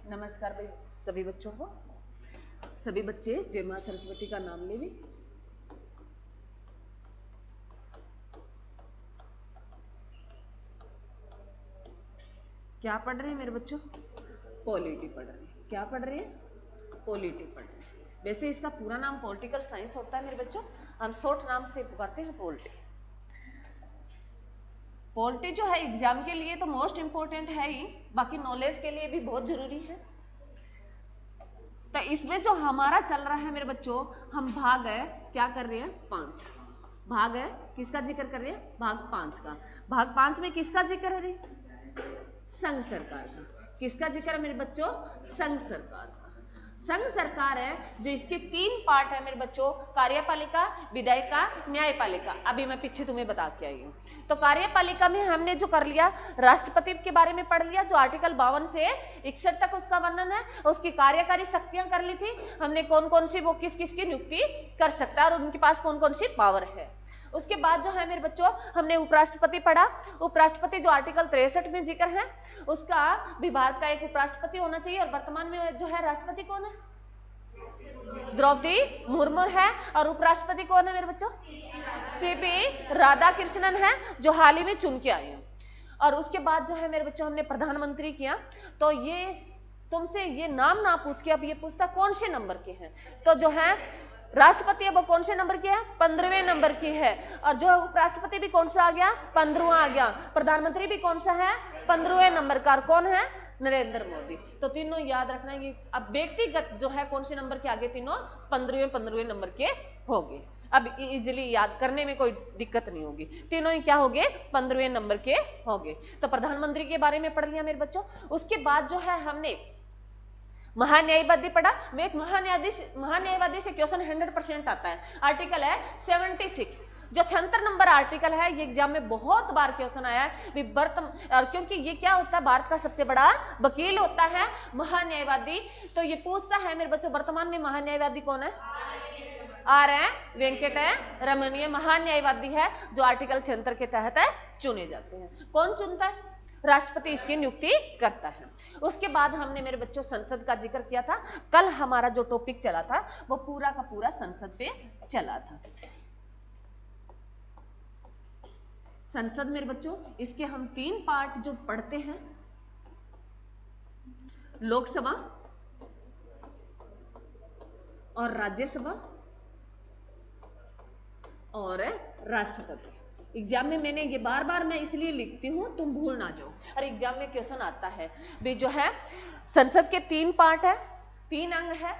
नमस्कार भाई सभी बच्चों को। सभी बच्चे जय मां सरस्वती का नाम ले भी। क्या पढ़ रहे हैं मेरे बच्चों? पॉलिटी पढ़ रहे हैं। क्या पढ़ रहे हैं? पॉलिटी पढ़ रहे हैं। वैसे इसका पूरा नाम पॉलिटिकल साइंस होता है मेरे बच्चों, हम शॉर्ट नाम से पुकारते हैं पॉलिटी। पॉलिटी जो है एग्जाम के लिए तो मोस्ट इंपॉर्टेंट है ही, बाकी नॉलेज के लिए भी बहुत जरूरी है। तो इसमें जो हमारा चल रहा है मेरे बच्चों, हम भाग है क्या कर रहे हैं? 5 भाग है। किसका जिक्र कर रहे हैं? भाग 5 का। भाग 5 में किसका जिक्र है? संघ सरकार का। किसका जिक्र है मेरे बच्चों? संघ सरकार का। संघ सरकार है जो इसके 3 पार्ट है मेरे बच्चों, कार्यपालिका, विधायिका, न्यायपालिका। अभी मैं पीछे तुम्हें बता के आई हूँ। तो कार्यपालिका में हमने जो कर लिया, राष्ट्रपति के बारे में पढ़ लिया, जो आर्टिकल 52 से 61 तक उसका वर्णन है। उसकी कार्यकारी शक्तियां कर ली थी हमने, कौन कौन सी वो किस किस की नियुक्ति कर सकता है और उनके पास कौन कौन सी पावर है। उसके बाद जो है मेरे बच्चों हमने उपराष्ट्रपति पढ़ा। उपराष्ट्रपति जो आर्टिकल 63 में जिक्र है, उसका विभाग का एक उपराष्ट्रपति होना चाहिए। और वर्तमान में जो है राष्ट्रपति कौन है? द्रौपदी मुर्मू है। और उपराष्ट्रपति कौन है मेरे बच्चों? सीपी राधाकृष्णन है, जो हाल ही में चुन के आए हैं। और उसके बाद जो है मेरे बच्चों हमने प्रधानमंत्री किया। तो ये तुमसे ये नाम ना पूछ के अब ये पूछता कौन से नंबर के हैं। तो जो है राष्ट्रपति अब कौन से नंबर की है? 15वें नंबर की है। और जो उपराष्ट्रपति भी कौन सा आ गया? 15वां आ गया। प्रधानमंत्री भी कौन सा है? 15वें नंबर का। कौन है? नरेंद्र मोदी। तो तीनों याद रखना। ये अब व्यक्तिगत जो है कौन से नंबर के आगे? तीनों 15वें नंबर के हो गए। अब इजिली याद करने में कोई दिक्कत नहीं होगी। तीनों ही क्या हो गए? 15वें नंबर के हो गए। तो प्रधानमंत्री के बारे में पढ़ लिया मेरे बच्चों। उसके बाद जो है हमने महान्यायवादी पढ़ा। में एक महान्यायवादी से क्वेश्चन 100% आता है। आर्टिकल है 76, जो 76 नंबर आर्टिकल है। ये एग्जाम में बहुत बार क्वेश्चन आया है। और क्योंकि ये क्या होता है, भारत का सबसे बड़ा वकील होता है महान्यायवादी। तो ये पूछता है मेरे बच्चों, वर्तमान में महान्यायवादी कौन है? आर है वेंकट रमणीय महान्यायवादी है, जो आर्टिकल 76 के तहत चुने जाते हैं। कौन चुनता है? राष्ट्रपति इसकी नियुक्ति करता है। उसके बाद हमने मेरे बच्चों संसद का जिक्र किया था। कल हमारा जो टॉपिक चला था वो पूरा का पूरा संसद पे चला था। संसद मेरे बच्चों, इसके हम 3 पार्ट जो पढ़ते हैं, लोकसभा और राज्यसभा और राष्ट्रपति। एग्जाम में मैंने ये बार बार मैं इसलिए लिखती हूं तुम भूल ना जाओ। और एग्जाम में क्वेश्चन आता है भी जो है संसद के 3 पार्ट है, 3 अंग है,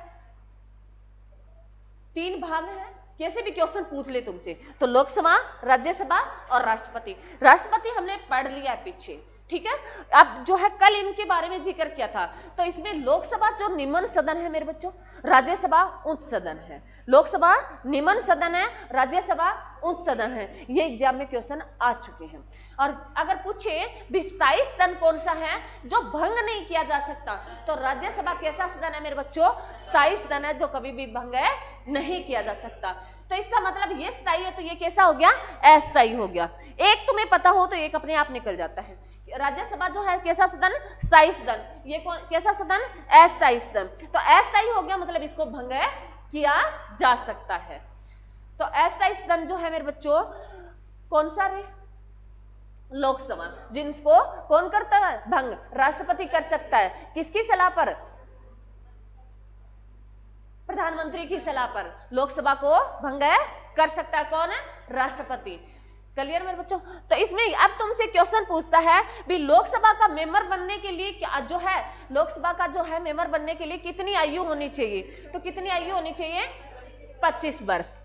3 भाग है। कैसे भी क्वेश्चन पूछ ले तुमसे, तो लोकसभा, राज्यसभा और राष्ट्रपति। राष्ट्रपति हमने पढ़ लिया है पीछे, ठीक है। अब जो है कल इनके बारे में जिक्र किया था। तो इसमें लोकसभा जो निम्न सदन है मेरे बच्चों, राज्यसभा उच्च सदन है। लोकसभा निम्न सदन है, राज्यसभा उच्च सदन है। ये एग्जाम में क्वेश्चन आ चुके हैं। और अगर पूछे भी स्थायी सदन कौन सा है जो भंग नहीं किया जा सकता, तो राज्यसभा कैसा सदन है मेरे बच्चों? स्थायी सदन है, जो कभी भी भंग नहीं किया जा सकता। तो इसका मतलब ये स्थायी है, तो ये कैसा हो गया? अस्थायी हो गया। एक तुम्हें पता हो तो एक अपने आप निकल जाता है। राज्यसभा जो है कैसा सदन? स्थायी सदन। ये कौन कैसा सदन? अस्थायी सदन। तो अस्थायी हो गया, मतलब इसको भंग किया जा सकता है। तो अस्थायी सदन जो है मेरे बच्चों कौन सा रे? लोकसभा। जिनको कौन करता है भंग? राष्ट्रपति कर सकता है। किसकी सलाह पर? प्रधानमंत्री की सलाह पर लोकसभा को भंग कर सकता है। कौन है? राष्ट्रपति। क्लियर मेरे बच्चों? तो इसमें अब तुमसे क्वेश्चन पूछता है भी लोकसभा का मेंबर बनने के लिए क्या जो है, लोकसभा का जो है मेंबर बनने के लिए कितनी आयु होनी चाहिए? तो कितनी आयु होनी चाहिए? 25 वर्ष।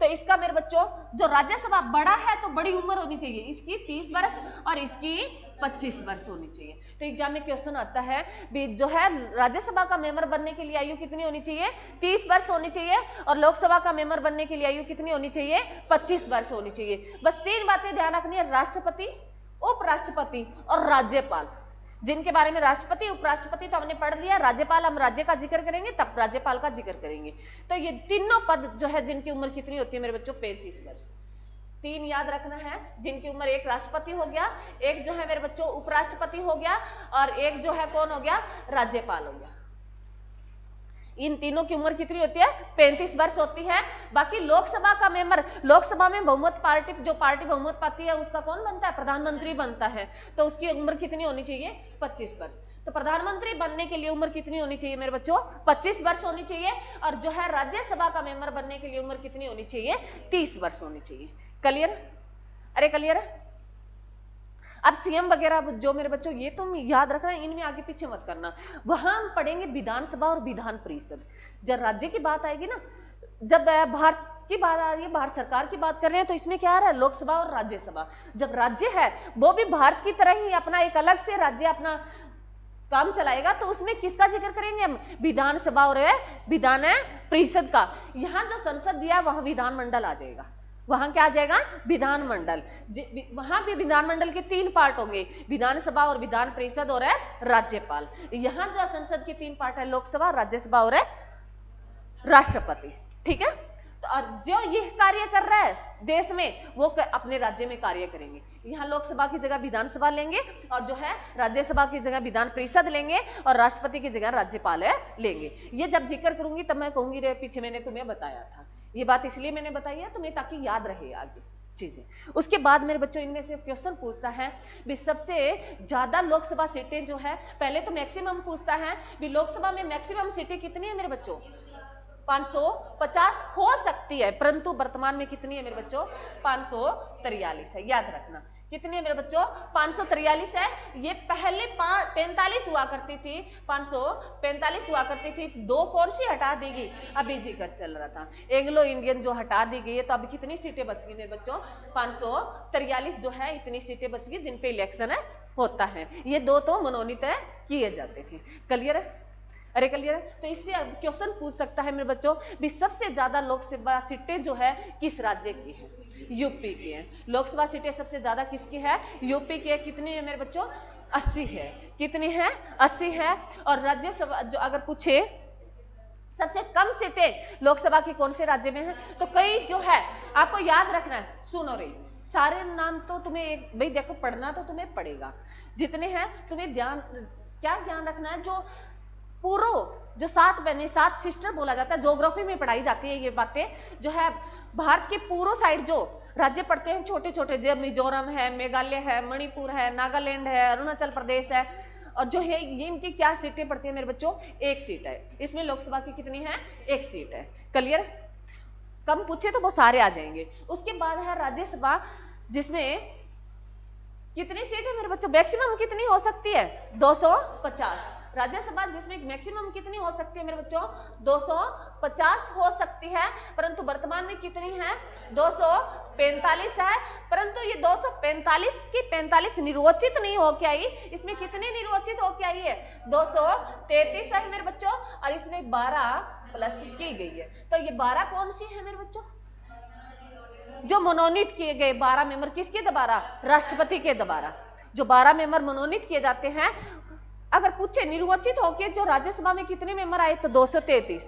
तो इसका मेरे बच्चों जो राज्यसभा बड़ा है तो बड़ी उम्र होनी चाहिए, इसकी 30 वर्ष और इसकी 25 वर्ष होनी चाहिए। तो एग्जाम में क्वेश्चन आता है भी जो है राज्यसभा का मेंबर बनने के लिए आयु कितनी होनी चाहिए? 30 वर्ष होनी चाहिए। और लोकसभा का मेंबर बनने के लिए आयु कितनी होनी चाहिए? 25 वर्ष होनी चाहिए। बस 3 बातें ध्यान रखनी है, राष्ट्रपति, उपराष्ट्रपति और राज्यपाल। जिनके बारे में राष्ट्रपति उपराष्ट्रपति तो हमने पढ़ लिया, राज्यपाल हम राज्य का जिक्र करेंगे, तब राज्यपाल का जिक्र करेंगे। तो ये तीनों पद जो है जिनकी उम्र कितनी होती है मेरे बच्चों? 35 वर्ष। 3 याद रखना है, जिनकी उम्र, एक राष्ट्रपति हो गया, एक जो है मेरे बच्चों उपराष्ट्रपति हो गया, और एक जो है कौन हो गया, राज्यपाल हो गया। इन तीनों की उम्र कितनी होती है, 35 वर्ष होती है। बाकी लोकसभा का मेंबर, लोकसभा में बहुमत पार्टी, जो पार्टी बहुमत पाती है उसका कौन बनता है, प्रधानमंत्री बनता है, तो उसकी उम्र कितनी होनी चाहिए, 25 वर्ष। तो प्रधानमंत्री बनने के लिए उम्र कितनी होनी चाहिए मेरे बच्चों, 25 वर्ष होनी चाहिए। और जो है राज्यसभा का मेंबर बनने के लिए उम्र कितनी होनी चाहिए, 30 वर्ष होनी चाहिए। क्लियर, अरे क्लियर है। अब सीएम वगैरह जो मेरे बच्चों, ये तुम याद रखना, इनमें आगे पीछे मत करना। वहां हम पढ़ेंगे विधानसभा और विधान परिषद। जब राज्य की बात आएगी ना, जब भारत की बात आ रही है, भारत सरकार की बात कर रहे हैं, तो इसमें क्या आ रहा है, लोकसभा और राज्यसभा। जब राज्य है वो भी भारत की तरह ही अपना एक अलग से राज्य अपना काम चलाएगा, तो उसमें किसका जिक्र करेंगे हम, विधानसभा और विधान परिषद का। यहाँ जो संसद दिया है वहां विधानमंडल आ जाएगा, वहां क्या आ जाएगा, विधानमंडल। वहां भी विधानमंडल के 3 पार्ट होंगे, विधानसभा और विधान परिषद और राज्यपाल। यहाँ जो संसद के 3 पार्ट है, लोकसभा, राज्यसभा और राष्ट्रपति। ठीक है, तो और जो ये कार्य कर रहा है देश में, वो अपने राज्य में कार्य करेंगे। यहाँ लोकसभा की जगह विधानसभा लेंगे, और जो है राज्यसभा की जगह विधान परिषद लेंगे, और राष्ट्रपति की जगह राज्यपाल लेंगे। ये जब जिक्र करूंगी तब मैं कहूंगी रे पीछे मैंने तुम्हें बताया था। ये बात इसलिए मैंने बताई है तुम्हें, ताकि याद रहे आगे चीजें। उसके बाद मेरे बच्चों इनमें से क्वेश्चन पूछता है भी सबसे ज्यादा लोकसभा सीटें जो है, पहले तो मैक्सिमम पूछता है भी लोकसभा में मैक्सिमम सीटें कितनी है मेरे बच्चों, 550 हो सकती है, परंतु वर्तमान में कितनी है मेरे बच्चों, 543 है। याद रखना कितनी है मेरे बच्चों, 543 है। ये पहले 45 हुआ करती थी, 545 हुआ करती थी। 2 कौन सी हटा दी गई, अभी जिक्र चल रहा था, एंग्लो इंडियन जो हटा दी गई है, तो अभी कितनी सीटें बच गई मेरे बच्चों, 543 जो है, इतनी सीटें बच गई जिन पे इलेक्शन होता है। ये 2 तो मनोनीत किए जाते थे। क्लियर है, अरे क्लियर है। तो इससे क्वेश्चन पूछ सकता है मेरे बच्चों भी सबसे ज्यादा लोकसभा सीटें जो है किस राज्य की है, यूपी की है। लोकसभा सीटें सबसे ज्यादा किसकी है, यूपी की है। कितनी है मेरे बच्चों, 80 है। कितनी है, 80 है। और राज्यसभा जो अगर पूछे सबसे कम सीटें लोकसभा की कौन से राज्य में है, तो कई जो है आपको याद रखना है, सुनो रे, सारे नाम तो तुम्हें भाई देखो, पढ़ना तो तुम्हें पड़ेगा, जितने हैं तुम्हें ध्यान, क्या ध्यान रखना है, जो पूर्व जो 7 बहनें, 7 सिस्टर बोला जाता है, ज्योग्राफी में पढ़ाई जाती है ये बातें, जो है भारत के पूर्व साइड जो राज्य पड़ते हैं छोटे छोटे, जब मिजोरम है, मेघालय है, मणिपुर है, नागालैंड है, अरुणाचल प्रदेश है, और जो है ये इनकी क्या सीटें पड़ती है मेरे बच्चों, 1 सीट है। इसमें लोकसभा की कितनी है, 1 सीट है। क्लियर, कम पूछे तो वो सारे आ जाएंगे। उसके बाद है राज्यसभा, जिसमें कितनी सीट है मेरे बच्चों, मैक्सिमम कितनी हो सकती है, 250। राज्यसभा जिसमें मैक्सिमम कितनी हो सकती है मेरे बच्चों, 250 हो सकती है, परंतु वर्तमान में कितनी है, 245 है। परंतु ये 245 की 45 निर्वाचित नहीं होके आई, इसमें कितनी निर्वाचित होके आई है, 233 है मेरे बच्चों, और इसमें 12 प्लस की गई है। तो ये 12 कौन सी है मेरे बच्चों, जो मनोनीत किए गए 12 मेंबर, किसके द्वारा, राष्ट्रपति के द्वारा। जो 12 मेंबर मनोनीत किए जाते हैं, अगर पूछे निर्वाचित होके जो राज्यसभा में कितने मेंबर आए, तो 233,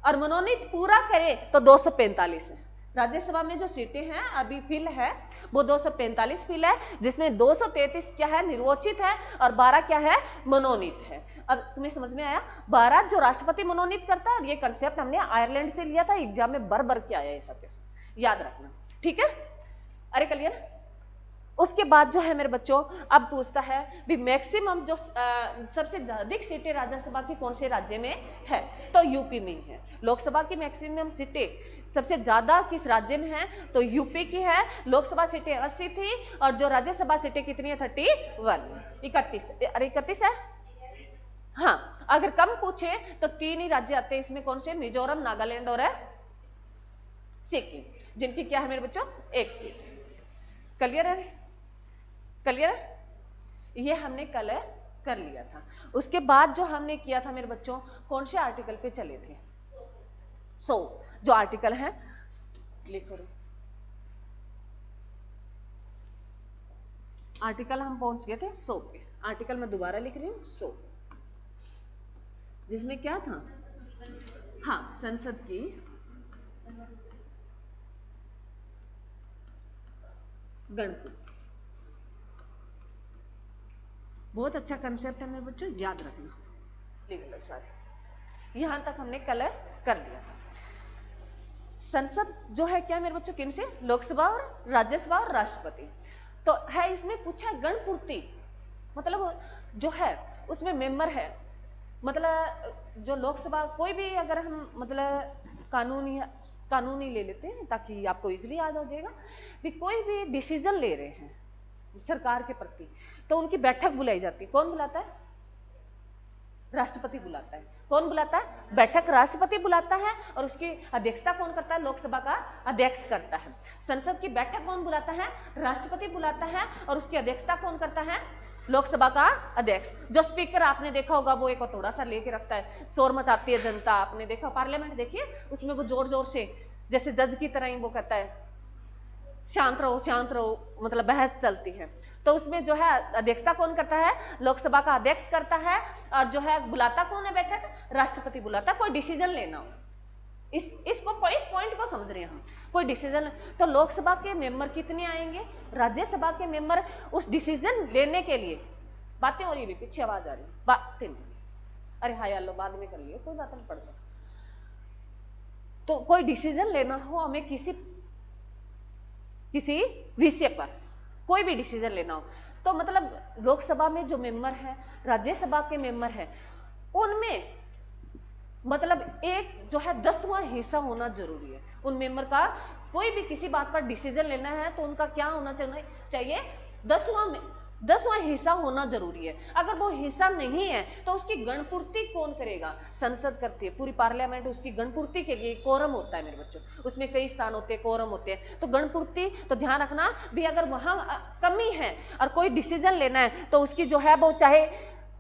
और मनोनीत पूरा करे तो 245 है। राज्यसभा में जो सीटें हैं अभी फिल है वो 245 फिल है, जिसमें 233 क्या है, निर्वाचित है, और 12 क्या है, मनोनीत है। अब तुम्हें समझ में आया, 12 जो राष्ट्रपति मनोनीत करता है, और ये कंसेप्ट हमने आयरलैंड से लिया था, एग्जाम में भर के आया है सब, याद रखना, ठीक है। अरे क्लियर। उसके बाद जो है मेरे बच्चों, अब पूछता है भी मैक्सिमम जो सबसे अधिक सीटें राज्यसभा की कौन से राज्य में है, तो यूपी में है। लोकसभा की मैक्सिमम सीटें सबसे ज्यादा किस राज्य में है, तो यूपी की है। लोकसभा सीटें 80 थी, और जो राज्यसभा सीटें कितनी है, 31 अरे 31 है। हाँ, अगर कम पूछे तो 3 ही राज्य आते हैं इसमें, कौन से, मिजोरम, नागालैंड और सिक्किम, जिनकी क्या है मेरे बच्चों, 1 सीट। क्लियर है, क्लियर है, ये हमने कल कर लिया था। उसके बाद जो हमने किया था मेरे बच्चों, कौन से आर्टिकल पे चले थे, 100 जो आर्टिकल है, लिखो, आर्टिकल हम पहुंच गए थे 100 पे। आर्टिकल मैं दोबारा लिख रही हूँ, 100, जिसमें क्या था, हाँ, संसद की गणपूर्ति। बहुत अच्छा कंसेप्ट है मेरे बच्चों, याद रखना। लिख लो सारे, यहां तक हमने कलर कर लिया था। संसद जो है क्या मेरे बच्चों, किन से? लोकसभा और राज्यसभा और राष्ट्रपति। तो है इसमें पूछा गणपूर्ति, मतलब जो है उसमें मेंबर है, मतलब जो लोकसभा, कोई भी अगर हम मतलब कानूनी ले लेते हैं ताकि आपको इजीली याद हो जाएगा भी, कोई भी डिसीजन ले रहे हैं सरकार के प्रति तो उनकी बैठक बुलाई जाती है। कौन बुलाता है? राष्ट्रपति बुलाता है। कौन बुलाता है? बैठक राष्ट्रपति बुलाता है। और उसकी अध्यक्षता कौन करता है? लोकसभा का अध्यक्ष करता है। संसद की बैठक कौन बुलाता है? राष्ट्रपति बुलाता है। और उसकी अध्यक्षता कौन करता है? लोकसभा का अध्यक्ष। जो स्पीकर आपने देखा होगा वो एक थोड़ा सा लेके रखता है, शोर मचाती है जनता। आपने देखा पार्लियामेंट, देखिए उसमें वो जोर जोर से जैसे जज की तरह ही वो कहता है शांत रहो, मतलब बहस चलती है। तो उसमें जो है अध्यक्षता कौन करता है? लोकसभा का अध्यक्ष करता है। और जो है बुलाता कौन है बैठक? राष्ट्रपति बुलाता है। कोई डिसीजन लेना हो, इस पॉइंट को समझ रहे हैं हम, कोई डिसीजन। तो लोकसभा के मेंबर कितने आएंगे? राज्यसभा के मेंबर उस डिसीजन लेने के लिए, बातें हो रही है, पीछे आवाज आ रही है, बातें नहीं, अरे हाय लो बाद में कर लियो, कोई बात नहीं पड़ता। तो कोई डिसीजन लेना हो हमें किसी विषय पर, कोई भी डिसीजन लेना हो, तो मतलब लोकसभा में जो मेंबर है, राज्यसभा के मेंबर है, उनमें मतलब एक जो है 10वां हिस्सा होना जरूरी है उन मेंबर का। कोई भी किसी बात पर डिसीजन लेना है तो उनका क्या होना चाहिए? 10वां हिस्सा होना जरूरी है। अगर वो हिस्सा नहीं है तो उसकी गणपूर्ति कौन करेगा? संसद करती है। पूरी पार्लियामेंट उसकी गणपूर्ति के लिए कोरम होता है मेरे बच्चों, उसमें कई स्थान होते हैं, कोरम होते हैं। तो गणपूर्ति, तो ध्यान रखना भी, अगर वहां कमी है और कोई डिसीजन लेना है तो उसकी जो है वो चाहे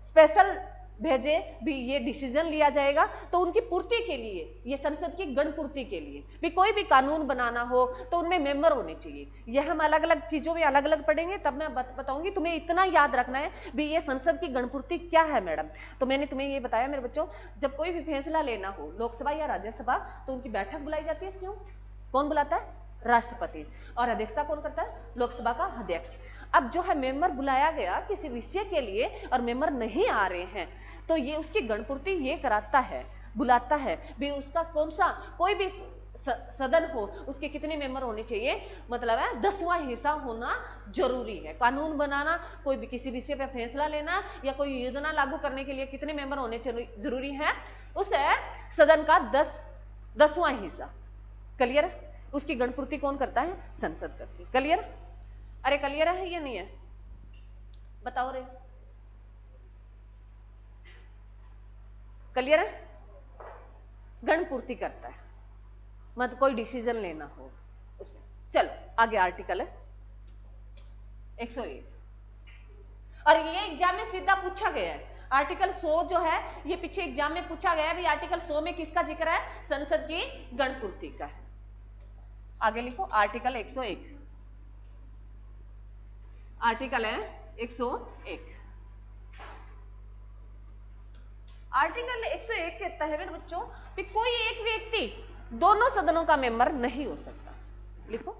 स्पेशल भेजे भी, ये डिसीजन लिया जाएगा तो उनकी पूर्ति के लिए, ये संसद की गणपूर्ति के लिए भी, कोई भी कानून बनाना हो तो उनमें मेंबर होने चाहिए। ये हम अलग अलग चीजों में अलग अलग पढ़ेंगे, तब मैं बताऊंगी। तुम्हें इतना याद रखना है भी ये संसद की गणपूर्ति क्या है मैडम। तो मैंने तुम्हें ये बताया मेरे बच्चों, जब कोई भी फैसला लेना हो लोकसभा या राज्यसभा तो उनकी बैठक बुलाई जाती है संयुक्त। कौन बुलाता है? राष्ट्रपति। और अध्यक्षता कौन करता है? लोकसभा का अध्यक्ष। अब जो है मेंबर बुलाया गया किसी विषय के लिए और मेंबर नहीं आ रहे हैं तो ये उसकी गणपूर्ति ये कराता है, बुलाता है भी। उसका कौन सा, कोई भी सदन हो, उसके कितने मेंबर होने चाहिए? मतलब है 10वां हिस्सा होना जरूरी है। कानून बनाना, कोई भी किसी विषय पर फैसला लेना या कोई योजना लागू करने के लिए कितने मेंबर होने जरूरी है? उस सदन का 10वां हिस्सा। क्लियर? उसकी गणपूर्ति कौन करता है? संसद करती है। क्लियर? अरे क्लियर है या नहीं है? बताओ रे, क्लियर है? गणपूर्ति करता है, मतलब कोई डिसीजन लेना हो उसमें। चलो आगे आर्टिकल है 101, और ये एग्जाम में सीधा पूछा गया है। आर्टिकल 100 जो है ये पीछे एग्जाम में पूछा गया है भी, आर्टिकल 100 में किसका जिक्र है? संसद की गणपूर्ति का है। आगे लिखो आर्टिकल 101, आर्टिकल है 101। आर्टिकल 101 कहता है मेरे बच्चों कि कोई एक व्यक्ति दोनों सदनों का मेंबर नहीं हो सकता। लिखो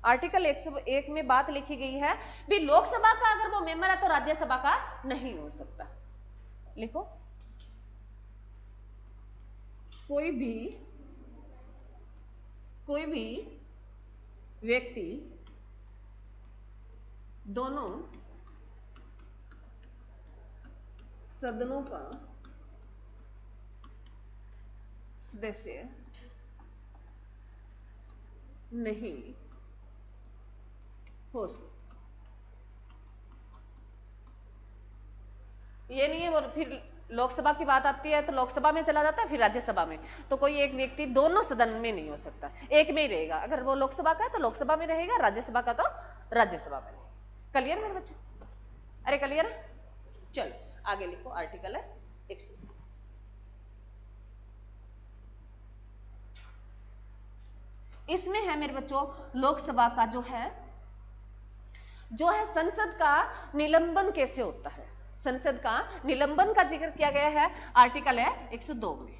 आर्टिकल 101 में बात लिखी गई है भी, लोकसभा का अगर वो मेंबर है तो राज्यसभा का नहीं हो सकता। लिखो कोई भी व्यक्ति दोनों सदनों का सदस्य नहीं हो सकता। ये नहीं है वो फिर लोकसभा की बात आती है तो लोकसभा में चला जाता है, फिर राज्यसभा में। तो कोई एक व्यक्ति दोनों सदन में नहीं हो सकता, एक में ही रहेगा। अगर वो लोकसभा का है तो लोकसभा में रहेगा, राज्यसभा का तो राज्यसभा में रहेगा। क्लियर मेरे बच्चे? अरे क्लियर है? चलो आगे लिखो आर्टिकल है 100। इसमें है मेरे बच्चों लोकसभा का जो है संसद का निलंबन कैसे होता है। संसद का निलंबन का जिक्र किया गया है आर्टिकल है 102 में।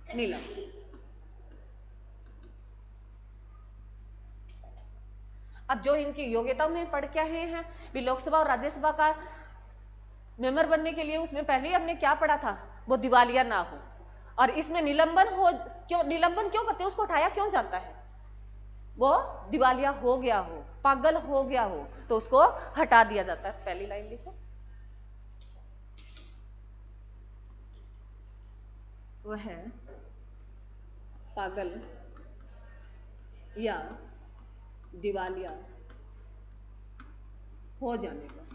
निलंबन। अब जो इनकी योग्यता में पढ़ क्या हैं भी लोकसभा और राज्यसभा का मेंबर बनने के लिए, उसमें पहले ही हमने क्या पढ़ा था, वो दिवालिया ना हो। और इसमें निलंबन हो, क्यों निलंबन क्यों करते हैं, उसको उठाया क्यों जाता है, वो दिवालिया हो गया हो, पागल हो गया हो तो उसको हटा दिया जाता है। पहली लाइन लिखो, वह है पागल या दिवालिया हो जाने पर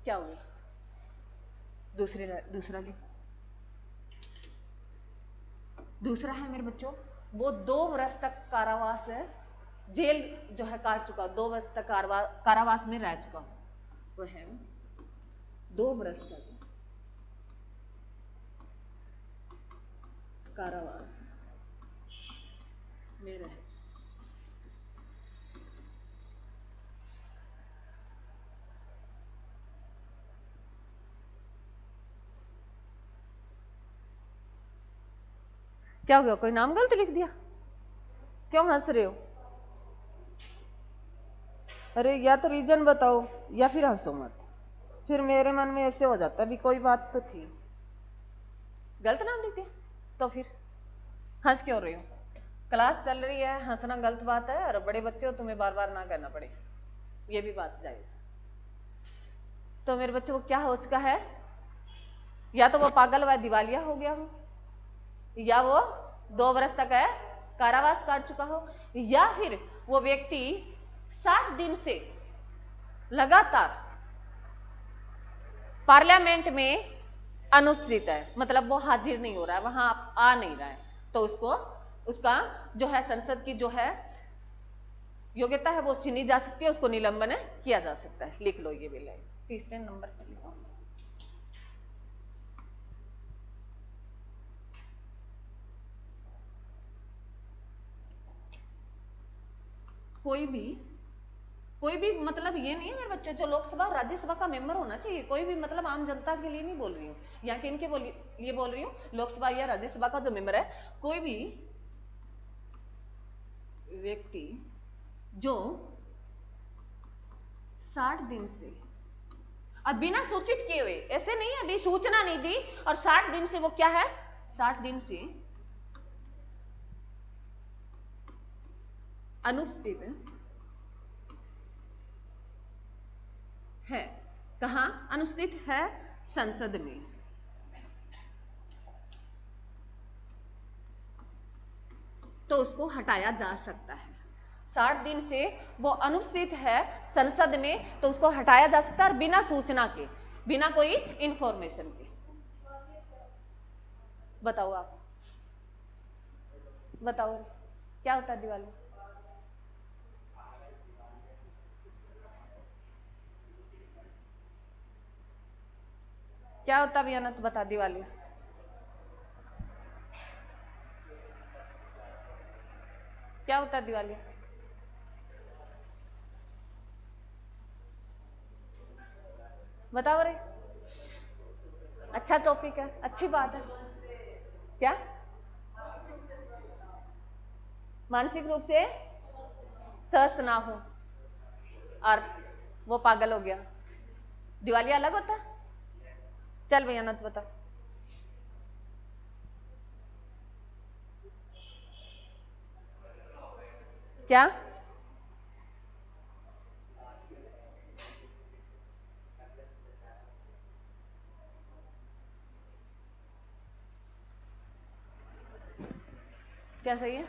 क्या हुआ, दूसरा लिखो। दूसरा है मेरे बच्चों, वो 2 वर्ष तक कारावास है, जेल जो है काट चुका, 2 वर्ष तक कारावास में रह चुका, वह है 2 वर्ष तक कारावास में रह। क्या हो गया, कोई नाम गलत लिख दिया, क्यों हंस रहे हो, अरे या तो रीजन बताओ या फिर हंसो मत, फिर मेरे मन में ऐसे हो जाता है भी कोई बात तो थी, गलत नाम लिख दिया तो फिर हंस क्यों रहे हो, क्लास चल रही है, हंसना गलत बात है, और बड़े बच्चे हो तुम्हें बार बार ना कहना पड़े, ये भी बात जाएगी। तो मेरे बच्चों को क्या हो चुका है, या तो वो पागल व दिवालिया हो गया हो, या वो 2 वर्ष तक है कारावास काट चुका हो, या फिर वो व्यक्ति 60 दिन से लगातार पार्लियामेंट में अनुपस्थित है, मतलब वो हाजिर नहीं हो रहा है, वहां आ नहीं रहा है, तो उसको उसका जो है संसद की जो है योग्यता है वो छीनी जा सकती है, उसको निलंबन किया जा सकता है। लिख लो ये भी लाइन, तीसरे नंबर पर लिखो। कोई भी मतलब ये नहीं है मेरे बच्चे, जो लोकसभा और राज्यसभा का मेंबर होना चाहिए, कोई भी मतलब आम जनता के लिए नहीं बोल रही हूँ, या कि इनके लिए बोल रही हूँ, लोकसभा या राज्यसभा का जो मेंबर है, कोई भी व्यक्ति जो 60 दिन से और बिना सूचित किए हुए, ऐसे नहीं है अभी सूचना नहीं दी और 60 दिन से वो क्या है, 60 दिन से अनुपस्थित है, कहां अनुपस्थित है, संसद में, तो उसको हटाया जा सकता है। 60 दिन से वो अनुपस्थित है संसद में, तो उसको हटाया जा सकता है, और बिना सूचना के, बिना कोई इंफॉर्मेशन के। बताओ आप, बताओ क्या होता है दिवाली, क्या होता है भैया, तो बता, दिवाली क्या होता है, दिवाली बताओ रे, अच्छा टॉपिक है, अच्छी बात है, क्या मानसिक रूप से स्वस्थ ना हो और वो पागल हो गया, दिवाली अलग होता है। चल भैया नत बता, क्या क्या सही है,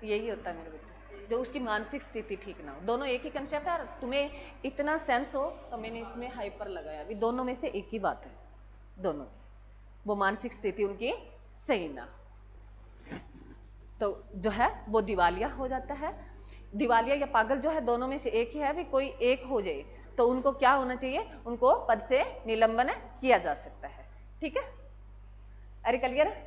यही होता है मेरे बच्चे, जो उसकी मानसिक स्थिति ठीक ना हो, दोनों एक ही कंसेप्ट है, तुम्हें इतना सेंस हो तो मैंने इसमें हाइपर लगाया, अभी दोनों में से एक ही बात है, दोनों वो मानसिक स्थिति उनकी सही ना, तो जो है वो दिवालिया हो जाता है। दिवालिया या पागल जो है दोनों में से एक ही है, भी कोई एक हो जाए तो उनको क्या होना चाहिए, उनको पद से निलंबन किया जा सकता है, ठीक है, अरे क्लियर है,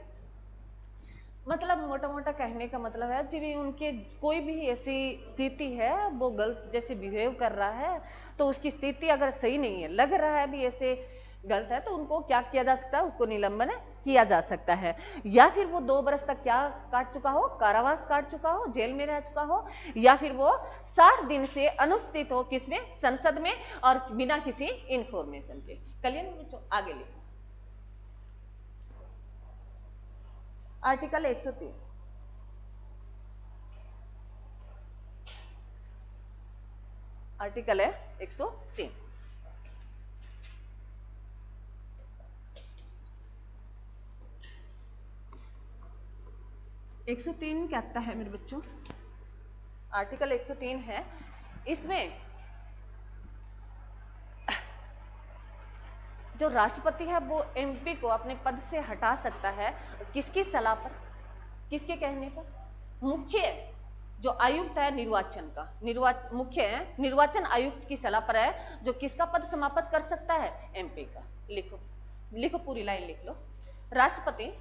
मतलब मोटा मोटा कहने का मतलब है जी उनके कोई भी ऐसी स्थिति है वो गलत जैसे बिहेव कर रहा है तो उसकी स्थिति अगर सही नहीं है, लग रहा है भी ऐसे गलत है, तो उनको क्या किया जा सकता है, उसको निलंबन किया जा सकता है। या फिर वो 2 वर्ष तक क्या काट चुका हो, कारावास काट चुका हो, जेल में रह चुका हो, या फिर वो 60 दिन से अनुपस्थित हो किसमें, संसद में, और बिना किसी इंफॉर्मेशन के। क्लियर बच्चों, आगे लिखो आर्टिकल 103। आर्टिकल है 103। एक 103 कहता है मेरे बच्चों, आर्टिकल 103 है, इसमें जो राष्ट्रपति है वो एमपी को अपने पद से हटा सकता है, किसकी सलाह पर, किसके कहने पर, मुख्य जो आयुक्त है निर्वाचन का, मुख्य निर्वाचन आयुक्त की सलाह पर है, जो किसका पद समाप्त कर सकता है, एमपी का। लिखो लिखो, पूरी लाइन लिख लो। राष्ट्रपति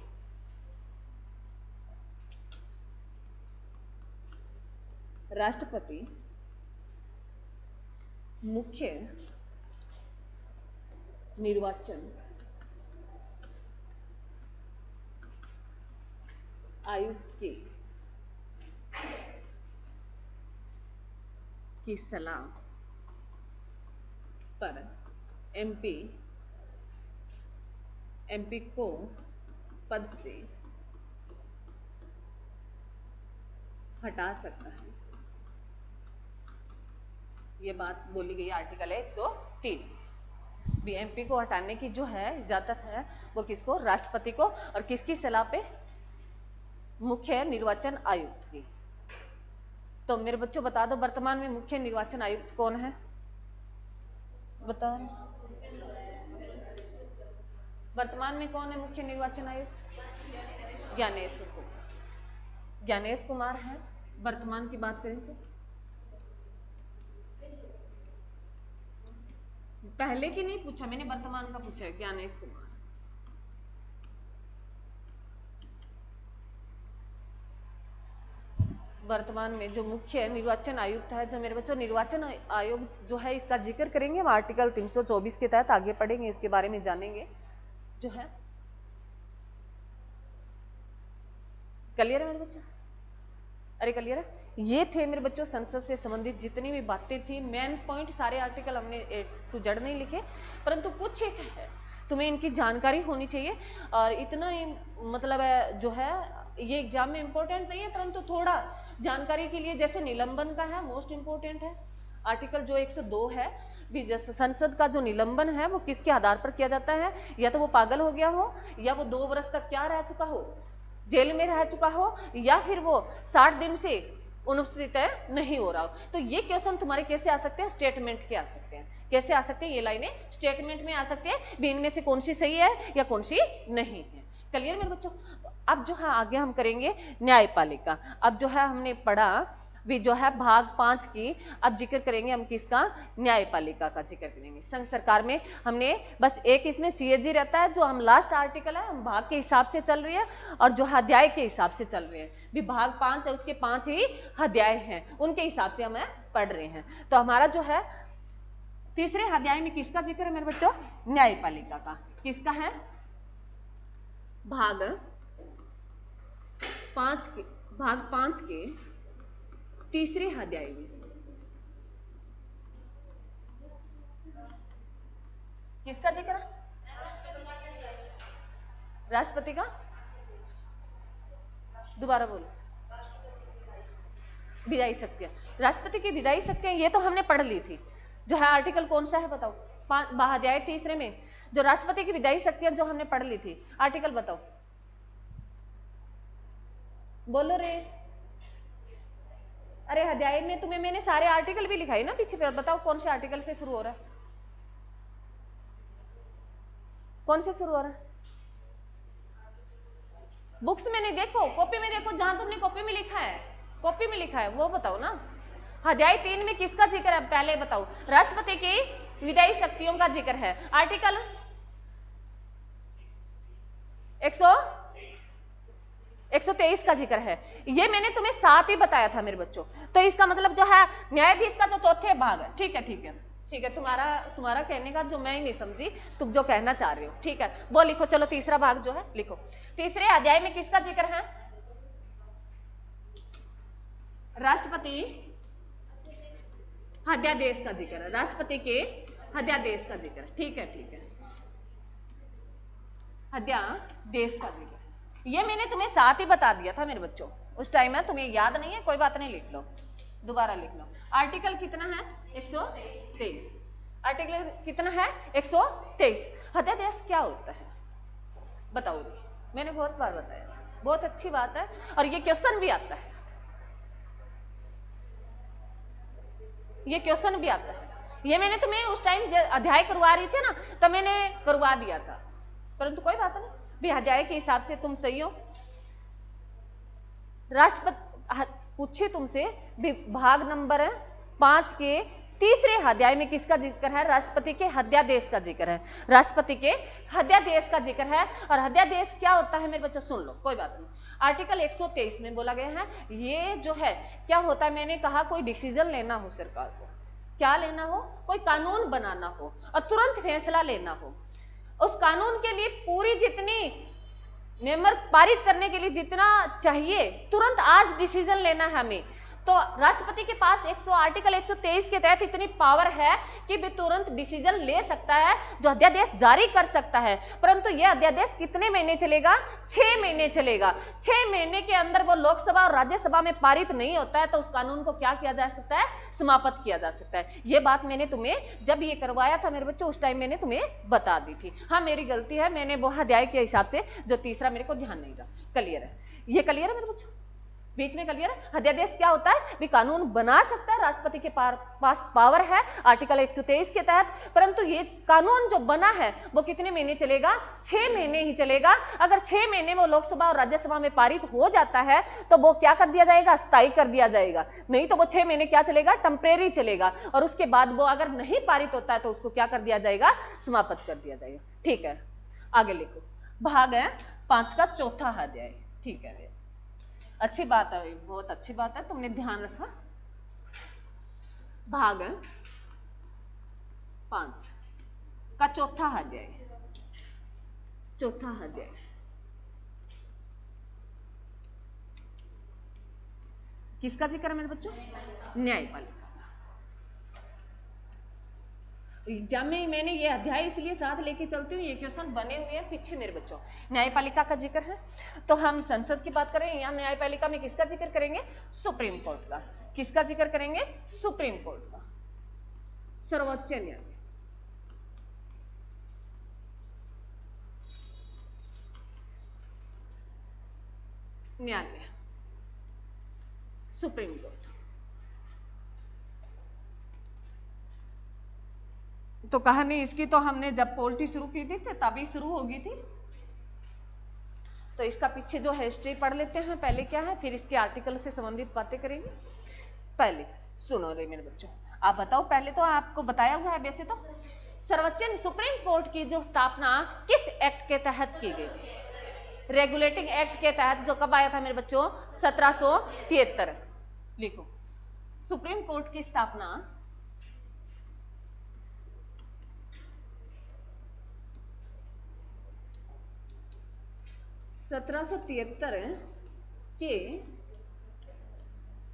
मुख्य निर्वाचन आयुक्त की सलाह पर एमपी को पद से हटा सकता है। ये बात बोली गई आर्टिकल 103। बीएमपी को हटाने की जो है इजाजत है वो किसको, राष्ट्रपति को, और किसकी सलाह पे, मुख्य निर्वाचन आयुक्त की। तो मेरे बच्चों बता दो, वर्तमान में मुख्य निर्वाचन आयुक्त कौन है, बताओ। वर्तमान में कौन है मुख्य निर्वाचन आयुक्त, ज्ञानेश कुमार है। वर्तमान की बात करें तो पहले की नहीं पूछा मैंने, वर्तमान का पूछा है, ज्ञानेश कुमार। वर्तमान में जो मुख्य निर्वाचन आयुक्त है, जो मेरे बच्चों निर्वाचन आयोग जो है, इसका जिक्र करेंगे हम आर्टिकल 324 के तहत, आगे पढ़ेंगे, इसके बारे में जानेंगे जो है। क्लियर है मेरे बच्चों, अरे क्लियर है। ये थे मेरे बच्चों संसद से संबंधित जितनी भी बातें थी, मेन पॉइंट, सारे आर्टिकल हमने टू जेड नहीं लिखे, परंतु कुछ एक है तुम्हें इनकी जानकारी होनी चाहिए। और इतना ही मतलब है जो है, ये एग्जाम में इंपॉर्टेंट नहीं है, परंतु थोड़ा जानकारी के लिए, जैसे निलंबन का है मोस्ट इंपॉर्टेंट है, आर्टिकल जो 102 है भी, जैसे संसद का जो निलंबन है वो किसके आधार पर किया जाता है, या तो वो पागल हो गया हो, या वो 2 वर्ष तक क्या रह चुका हो, जेल में रह चुका हो, या फिर वो 60 दिन से अनुपस्थित नहीं हो रहा हो। तो ये क्वेश्चन तुम्हारे कैसे आ सकते हैं, स्टेटमेंट के आ सकते हैं। कैसे आ सकते हैं, ये लाइनें स्टेटमेंट में आ सकते हैं भी, इनमें से कौन सी सही है या कौन सी नहीं है। क्लियर मेरे बच्चों। अब जो है आगे हम करेंगे न्यायपालिका। अब जो है हमने पढ़ा भी जो है भाग 5 की, अब जिक्र करेंगे हम किसका, न्यायपालिका का जिक्र करेंगे। संघ सरकार में हमने बस एक इसमें सीएजी रहता है, जो हम लास्ट आर्टिकल है, हम भाग के हिसाब से चल रही है, और जो अध्याय के हिसाब से चल रहे हैं भी, भाग 5 है उसके 5 ही अध्याय हैं, उनके हिसाब से हम पढ़ रहे हैं। तो हमारा जो है तीसरे अध्याय में किसका जिक्र है मेरे बच्चों, न्यायपालिका का। किसका है, भाग 5 के तीसरे अध्याय में किसका जिक्र है, राष्ट्रपति का। दोबारा बोलो, विधायी शक्तियां, राष्ट्रपति की विधायी शक्तियां, ये तो हमने पढ़ ली थी। जो है आर्टिकल कौन सा है बताओ, अध्याय तीसरे में जो राष्ट्रपति की विधायी शक्तियां जो हमने पढ़ ली थी, आर्टिकल बताओ, बोलो रे। अरे अध्याय में तुम्हें मैंने सारे आर्टिकल भी लिखाई ना पीछे पर, बताओ कौन से आर्टिकल से शुरू हो रहा है, कौन से शुरू हो रहा है। बुक्स में नहीं देखो, कॉपी में देखो, जहां तुमने कॉपी में लिखा है, कॉपी में लिखा है वो बताओ ना। अध्याय 3 में किसका जिक्र है, पहले बताओ। राष्ट्रपति की विधायी शक्तियों का जिक्र है, आर्टिकल 123 का जिक्र है। ये मैंने तुम्हें 7 ही बताया था मेरे बच्चों। तो इसका मतलब जो है न्यायाधीश का जो चौथे भाग है, ठीक है ठीक है, तुम्हारा कहने का जो मैं ही नहीं समझी, तुम जो कहना चाह रहे हो, ठीक है वो लिखो। चलो तीसरा भाग जो है लिखो। तीसरे अध्याय में किसका जिक्र है? राष्ट्रपति अध्यादेश का जिक्र है, राष्ट्रपति के अध्यादेश का जिक्र है। ठीक है, ठीक है, अध्यादेश का जिक्र है। ये मैंने तुम्हें साथ ही बता दिया था मेरे बच्चों, उस टाइम में तुम्हें याद नहीं है, कोई बात नहीं, लिख लो, दोबारा लिख लो। आर्टिकल कितना है? 123। आर्टिकल कितना है? 123। अध्यादेश क्या होता है बताओ? मैंने बहुत बार बताया, बहुत अच्छी बात है, और ये क्वेश्चन भी आता है, ये क्वेश्चन भी आता है। ये मैंने तुम्हें उस टाइम अध्याय करवा रही थी ना, तो मैंने करवा दिया था, परंतु कोई बात नहीं, भी अध्याय के हिसाब से तुम सही हो। राष्ट्रपति पूछे तुमसे भाग नंबर 5 के तीसरे अध्याय में किसका जिक्र है? राष्ट्रपति के अध्यादेश का जिक्र है, राष्ट्रपति के अध्यादेश का जिक्र है। और अध्यादेश क्या होता है मेरे बच्चों? सुन लो, कोई बात नहीं। आर्टिकल 123 में बोला गया है, ये जो है क्या होता है, मैंने कहा कोई डिसीजन लेना हो सरकार को, क्या लेना हो, कोई कानून बनाना हो और तुरंत फैसला लेना हो, उस कानून के लिए पूरी जितनी मेंबर पारित करने के लिए जितना चाहिए, तुरंत आज डिसीजन लेना है हमें, तो राष्ट्रपति के पास आर्टिकल 123 के तहत इतनी पावर है कि वे तुरंत डिसीजन ले सकता है, जो अध्यादेश जारी कर सकता है। परंतु यह अध्यादेश कितने महीने चलेगा? 6 महीने चलेगा। 6 महीने के अंदर वो लोकसभा और राज्यसभा में पारित नहीं होता है, तो उस कानून को क्या किया जा सकता है? समाप्त किया जा सकता है। ये बात मैंने तुम्हें जब ये करवाया था मेरे बच्चों, उस टाइम मैंने तुम्हें बता दी थी। हाँ, मेरी गलती है, मैंने वो अध्याय के हिसाब से जो तीसरा मेरे को ध्यान नहीं रहा। क्लियर है? ये क्लियर है मेरे बच्चों? बीच में क्लियर है? अध्यादेश क्या होता है? भी कानून बना सकता है, राष्ट्रपति के पास पावर है आर्टिकल 123 के तहत, परंतु ये कानून जो बना है वो कितने महीने चलेगा? 6 महीने ही चलेगा। अगर 6 महीने में लोकसभा और राज्यसभा में पारित हो जाता है तो वो क्या कर दिया जाएगा? स्थायी कर दिया जाएगा। नहीं तो वो 6 महीने क्या चलेगा? टेम्परेरी चलेगा, और उसके बाद वो अगर नहीं पारित होता है तो उसको क्या कर दिया जाएगा? समाप्त कर दिया जाएगा। ठीक है, आगे लिखो। भाग है 5 का चौथा अध्याय। ठीक है, अच्छी बात है, बहुत अच्छी बात है, तुमने ध्यान रखा। भाग 5 का चौथा अध्याय, चौथा अध्याय किसका जिक्र है मेरे बच्चों? न्यायपालिका। एग्जाम में मैंने ये अध्याय इसलिए साथ लेके चलती हूँ, ये क्वेश्चन बने हुए हैं पीछे मेरे बच्चों। न्यायपालिका का जिक्र है, तो हम संसद की बात करें, यहाँ न्यायपालिका में किसका जिक्र करेंगे? सुप्रीम कोर्ट का। किसका जिक्र करेंगे? सुप्रीम कोर्ट का, सर्वोच्च न्यायालय। न्यायालय, सुप्रीम कोर्ट। तो कहानी इसकी तो हमने जब पॉलिटी शुरू की थी तभी शुरू होगी थी, तो इसका पीछे जो हिस्ट्री पढ़ लेते हैं पहले क्या है, फिर इसके आर्टिकल से संबंधित बातें करेंगे। पहले सुनो रे मेरे बच्चों, आप बताओ, पहले तो आपको बताया हुआ है वैसे तो। सर्वोच्च सुप्रीम कोर्ट की जो स्थापना किस एक्ट के तहत की गई? रेगुलेटिंग एक्ट के तहत, जो कब आया था मेरे बच्चों? 1773। लिखो, सुप्रीम कोर्ट की स्थापना 1773 के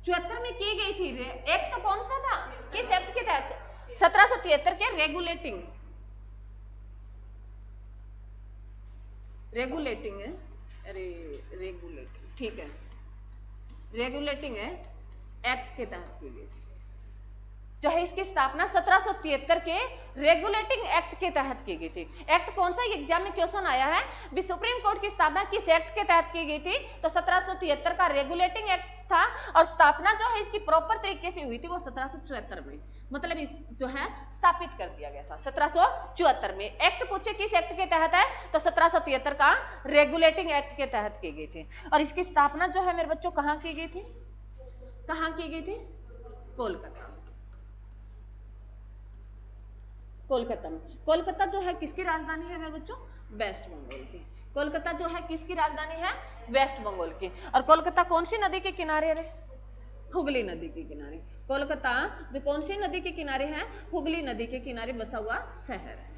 74 में की गई थी। एक्ट तो कौन सा था? किस एक्ट के तहत? 1773 के रेगुलेटिंग है, अरे रेगुलेटिंग, ठीक है, रेगुलेटिंग है एक्ट के तहत की गई थी, जो है इसकी स्थापना 1773 के रेगुलेटिंग एक्ट के तहत की गई थी। एक्ट कौन सा? एग्जाम में क्वेश्चन आया है, भी सुप्रीम कोर्ट की स्थापना किस एक्ट के तहत की गई थी? तो 1773 का रेगुलेटिंग एक्ट था, और स्थापना जो है इसकी प्रॉपर तरीके से हुई थी वो 1774 में, मतलब इस जो है स्थापित कर दिया गया था 1774 में। एक्ट पूछे किस एक्ट के तहत है, तो 1773 का रेगुलेटिंग एक्ट के तहत की गई थी। और इसकी स्थापना जो है मेरे बच्चों कहाँ की गई थी? कहाँ की गई थी? कोलकाता। कोलकाता में। कोलकाता जो है किसकी राजधानी है मेरे बच्चों? वेस्ट बंगाल की। कोलकाता जो है किसकी राजधानी है? वेस्ट बंगाल की। और कोलकाता कौन सी नदी के किनारे है? हुगली नदी के किनारे। कोलकाता जो कौन सी नदी के किनारे है? हुगली नदी के किनारे बसा हुआ शहर है,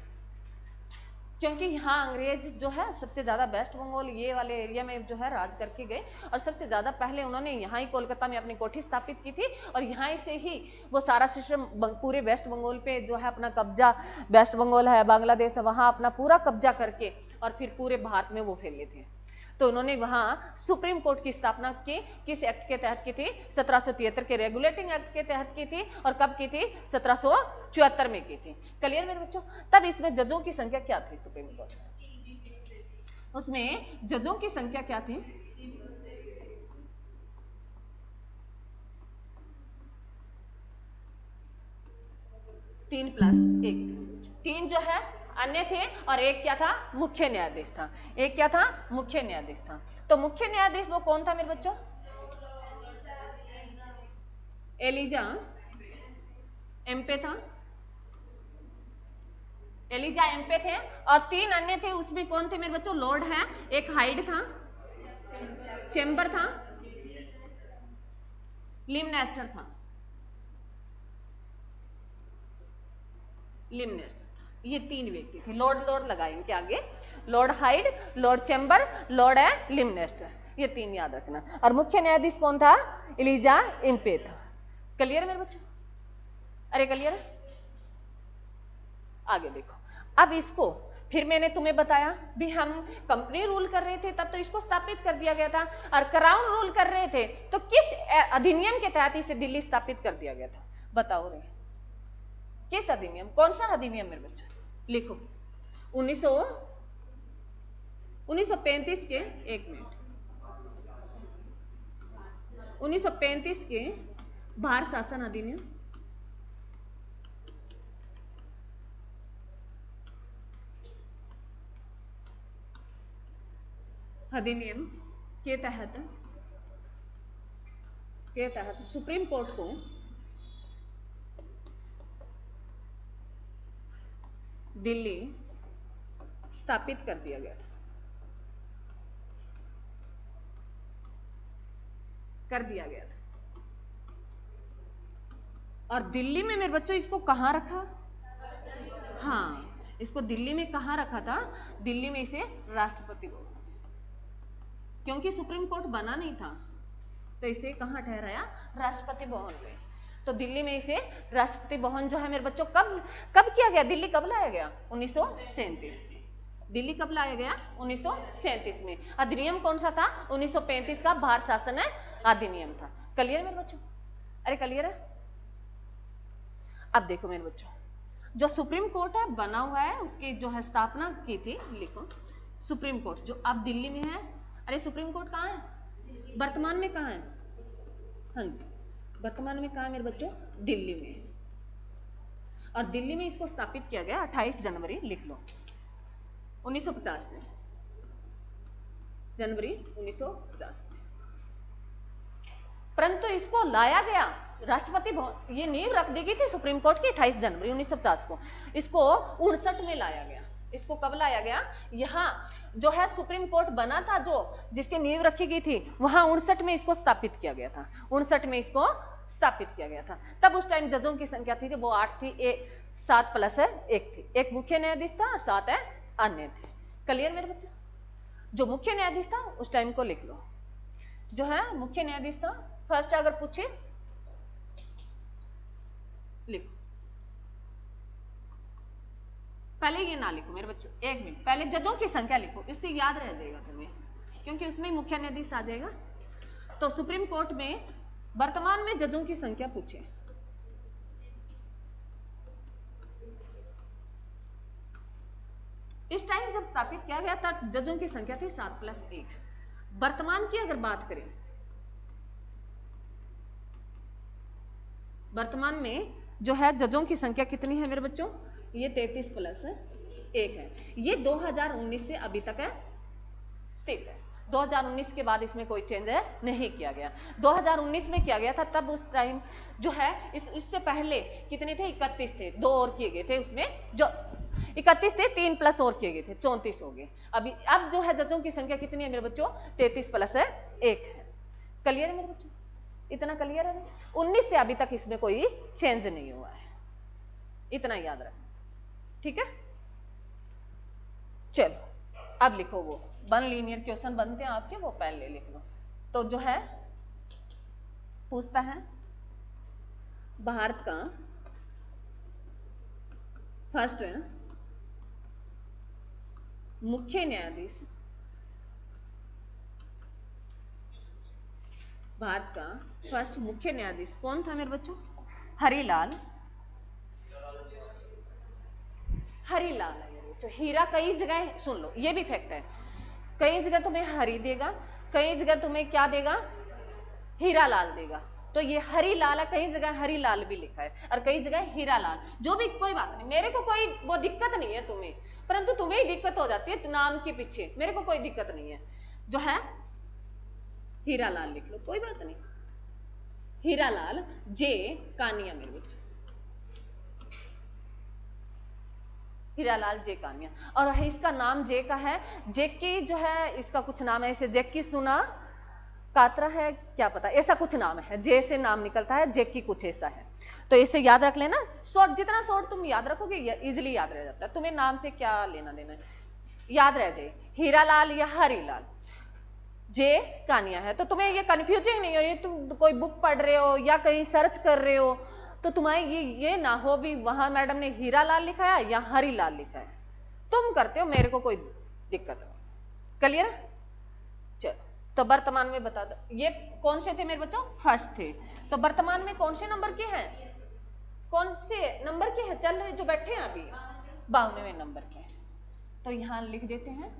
क्योंकि यहाँ अंग्रेज जो है सबसे ज़्यादा वेस्ट बंगाल ये वाले एरिया में जो है राज करके गए, और सबसे ज़्यादा पहले उन्होंने यहाँ ही कोलकाता में अपनी कोठी स्थापित की थी, और यहाँ से ही वो सारा सिस्टम पूरे वेस्ट बंगाल पे जो है अपना कब्जा, वेस्ट बंगाल है, बांग्लादेश है, वहाँ अपना पूरा कब्जा करके और फिर पूरे भारत में वो फैले थे। तो उन्होंने वहाँ सुप्रीम कोर्ट की स्थापना की, किस एक्ट के तहत की थी? 1773 के रेगुलेटिंग एक्ट के तहत की थी। और कब की थी? 1774 में की थी। क्लियर मेरे बच्चों? तब इसमें जजों की संख्या क्या थी सुप्रीम कोर्ट में? उसमें जजों की संख्या क्या थी? 3 + 1। 3 जो है अन्य थे और एक क्या था? मुख्य न्यायाधीश था। एक क्या था? मुख्य न्यायाधीश था। तो मुख्य न्यायाधीश वो कौन था मेरे बच्चों? एलिजा एम्पे था। एलिजा एम्पे थे, और 3 अन्य थे। उसमें कौन थे मेरे बच्चों? लॉर्ड है, एक हाइड था, चेम्बर था, लिमनेस्टर था। लिमनेस्टर था। ये 3 व्यक्ति थे। लॉर्ड लगाएंगे आगे, Lord hide, Lord chamber, Lord है लिमनेस्टर, ये 3 याद रखना। और मुख्य न्यायाधीश कौन था? एलिजा एम्पे था। क्लियर मेरे बच्चों? अरे क्लियर है? आगे देखो, अब इसको फिर मैंने तुम्हें बताया भी हम कंपनी रूल कर रहे थे तब तो इसको स्थापित कर दिया गया था, और क्राउन रूल कर रहे थे तो किस अधिनियम के तहत इसे दिल्ली स्थापित कर दिया गया था? बताओ रे, किस अधिनियम? कौन सा अधिनियम मेरे बच्चों? लिखो। 1935 के, एक मिनट, 1935 के भारत शासन अधिनियम, अधिनियम के तहत सुप्रीम कोर्ट को दिल्ली स्थापित कर दिया गया था। और दिल्ली में मेरे बच्चों इसको कहाँ रखा? हाँ, इसको दिल्ली में कहाँ रखा था? दिल्ली में इसे राष्ट्रपति भवन, क्योंकि सुप्रीम कोर्ट बना नहीं था तो इसे कहाँ ठहराया? राष्ट्रपति भवन में। तो दिल्ली में इसे राष्ट्रपति भवन जो है मेरे बच्चों कब किया गया? दिल्ली कब लाया गया? 1937। दिल्ली कब लाया गया? 1937 में। अधिनियम कौन सा था? 1935 का भारत शासन अधिनियम था। क्लियर मेरे बच्चों? अरे क्लियर है? अब देखो मेरे बच्चों, जो सुप्रीम कोर्ट है बना हुआ है, उसकी जो है स्थापना की थी, लिखो सुप्रीम कोर्ट जो अब दिल्ली में है। अरे सुप्रीम कोर्ट कहाँ है? वर्तमान में कहाँ है? हाँ जी, वर्तमान में कहाँ है मेरे बच्चों? दिल्ली में है। और दिल्ली में इसको स्थापित किया गया 28 जनवरी, लिख लो, 1950 में, जनवरी 1950 में। परंतु इसको लाया गया राष्ट्रपति भवन, ये नींव रख दी गई थी सुप्रीम कोर्ट की 28 जनवरी 1950 को। इसको 59 में लाया गया। इसको कब लाया गया? यहाँ जो है सुप्रीम कोर्ट बना था, जो जिसकी नींव रखी गई थी, वहां 59 में इसको स्थापित किया गया था। 59 में इसको स्थापित किया गया था। तब उस टाइम जजों की संख्या थी वो 8 थी, 7 + 1 थी। एक मुख्य न्यायाधीश था और 7 अन्य थे। क्लियर मेरे बच्चों? जो मुख्य न्यायाधीश था उस टाइम को लिख लो, जो है मुख्य न्यायाधीश था। फर्स्ट अगर पूछे लिखो, पहले ये ना लिखो मेरे बच्चों, एक मिनट, पहले जजों की संख्या लिखो, इससे याद रह जाएगा तुम्हें, क्योंकि उसमें मुख्य न्यायाधीश आ जाएगा। तो सुप्रीम कोर्ट में वर्तमान में जजों की संख्या पूछे, इस टाइम जब स्थापित किया गया तब जजों की संख्या थी 7 + 1। वर्तमान की अगर बात करें, वर्तमान में जो है जजों की संख्या कितनी है मेरे बच्चों? ये 33 + 1 है। ये 2019 से अभी तक है स्थित है। 2019 के बाद इसमें कोई चेंज है नहीं किया गया। 2019 में किया गया था, तब उस टाइम जो है इससे पहले कितने थे? 31 थे, 2 और किए गए थे उसमें, जो 31 थे, 3 प्लस और किए गए थे, 34 हो गए। अभी अब जो है जजों की संख्या कितनी है मेरे बच्चों? 33 + 1 है। क्लियर है मेरे बच्चों? इतना क्लियर है? 19 से अभी तक इसमें कोई चेंज नहीं हुआ है, इतना याद रखना, ठीक है। चलो अब लिखो, वो 1 लीनियर क्वेश्चन बनते हैं आपके, वो पहले लिख लो। तो जो है पूछता है भारत का फर्स्ट मुख्य न्यायाधीश, भारत का फर्स्ट मुख्य न्यायाधीश कौन था मेरे बच्चों? हरिलाल, हरिलाल है मेरे बच्चों। हीरा कई जगह, सुन लो ये भी फैक्ट है, कई जगह तुम्हें हरि देगा, कई जगह तुम्हें क्या देगा? हीरा लाल देगा। तो ये हरिलाल है, कई जगह हरिलाल भी लिखा है और कई जगह हीरा लाल, जो भी कोई बात नहीं, मेरे को कोई वो दिक्कत नहीं है तुम्हें, परंतु तुम्हें ही दिक्कत हो जाती है नाम के पीछे, मेरे को कोई दिक्कत नहीं है। जो है हीरा लाल लिख लो, कोई बात नहीं। हीरालाल जे कानिया मेरे बच्चे, हीरालाल जे कानिया। और इसका नाम जे का है, जेकी जो है इसका कुछ नाम है, इसे जेकी सुना कातरा है, क्या पता, ऐसा कुछ नाम है, जे से नाम निकलता है, जेकी कुछ ऐसा है। तो इसे याद रख लेना, शॉर्ट जितना शॉर्ट तुम याद रखोगे इजिली याद रह जाता है, तुम्हें नाम से क्या लेना देना है, याद रह जाए हीरालाल या हरिलाल। जे कानिया है, तो तुम्हें ये कंफ्यूजिंग नहीं हो, ये तुम कोई बुक पढ़ रहे हो या कहीं सर्च कर रहे हो तो तुम्हें ये ना हो भी वहां मैडम ने हीरालाल लिखा है या हरिलाल लिखा है, तुम करते हो, मेरे को कोई दिक्कत नहीं। क्लियर है? चलो तो वर्तमान में बता दो, ये कौन से थे मेरे बच्चों? फर्स्ट थे। तो वर्तमान में कौन से नंबर के हैं? कौन से नंबर के हैं चल रहे जो बैठे हैं अभी? 52वें नंबर के। तो यहां लिख देते हैं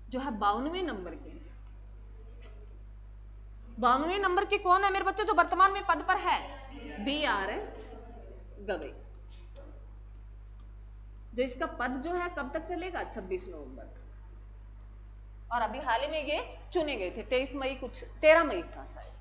जो है 52वें नंबर के, 52वें नंबर के कौन है मेरे बच्चों जो वर्तमान में पद पर है? BR गवई। जो इसका पद जो है कब तक चलेगा? 26 नवंबर तक। और अभी हाल ही में ये चुने गए थे, 23 मई कुछ 13 मई था शायद,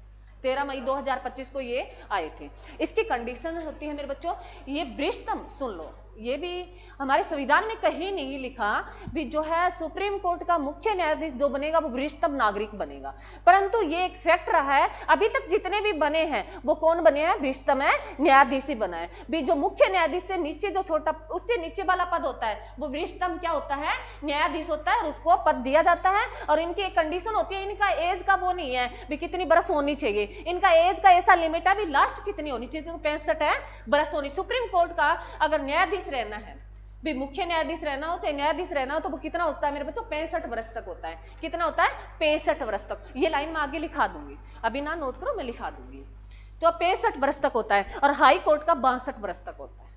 13 मई 2025 को ये आए थे। इसकी कंडीशन होती है मेरे बच्चों, ये वरिष्ठतम, सुन लो ये भी हमारे संविधान में कहीं नहीं लिखा भी जो है सुप्रीम कोर्ट का मुख्य न्यायाधीश जो बनेगा वो वरिष्ठतम नागरिक बनेगा, परंतु ये एक फैक्ट रहा है, अभी तक जितने भी बने हैं वो कौन बने हैं? वरिष्ठतम है न्यायाधीश ही बना है। भी जो मुख्य न्यायाधीश से नीचे जो छोटा, उससे नीचे वाला पद होता है वो वरिष्ठतम क्या होता है? न्यायाधीश होता है, और उसको पद दिया जाता है। और इनकी एक कंडीशन होती है, इनका एज का वो नहीं है भी कितनी बरस होनी चाहिए, इनका एज का ऐसा लिमिट है भी लास्ट कितनी होनी चाहिए, तो 65 बरस होनी। सुप्रीम कोर्ट का अगर न्यायाधीश रहना है, भी मुख्य न्यायाधीश रहना हो चाहे न्यायाधीश रहना हो, तो वो कितना होता है मेरे बच्चों? 65 वर्ष तक होता है। कितना होता है? 65 वर्ष तक। ये लाइन मैं आगे लिखा दूंगी, अभी ना नोट करो, मैं लिखा दूंगी। तो 65 वर्ष तक होता है। और हाई कोर्ट का 62 वर्ष तक होता है।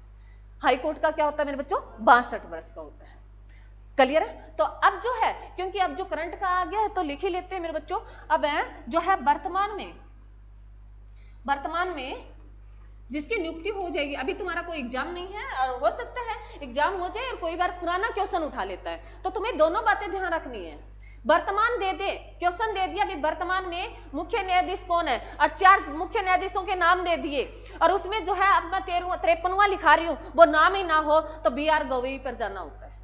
हाई कोर्ट का क्या होता है मेरे बच्चों? 62 वर्ष का होता है। क्लियर है? तो अब जो है, क्योंकि अब जो करंट का आ गया है तो लिख ही लेते हैं मेरे बच्चों। अब जो है वर्तमान में जिसकी नियुक्ति हो जाएगी, अभी तुम्हारा कोई एग्जाम नहीं है, और हो सकता है एग्जाम हो जाए और कोई बार पुराना क्वेश्चन उठा लेता है, तो तुम्हें दोनों बातें ध्यान रखनी है। वर्तमान दे दे, क्वेश्चन दे दिया, अभी वर्तमान में मुख्य न्यायाधीश कौन है, और 4 मुख्य न्यायाधीशों के नाम दे दिए, और उसमें जो है अब मैं 53वां लिखा रही हूं, वो नाम ही ना हो तो BR गवई पर जाना होता है।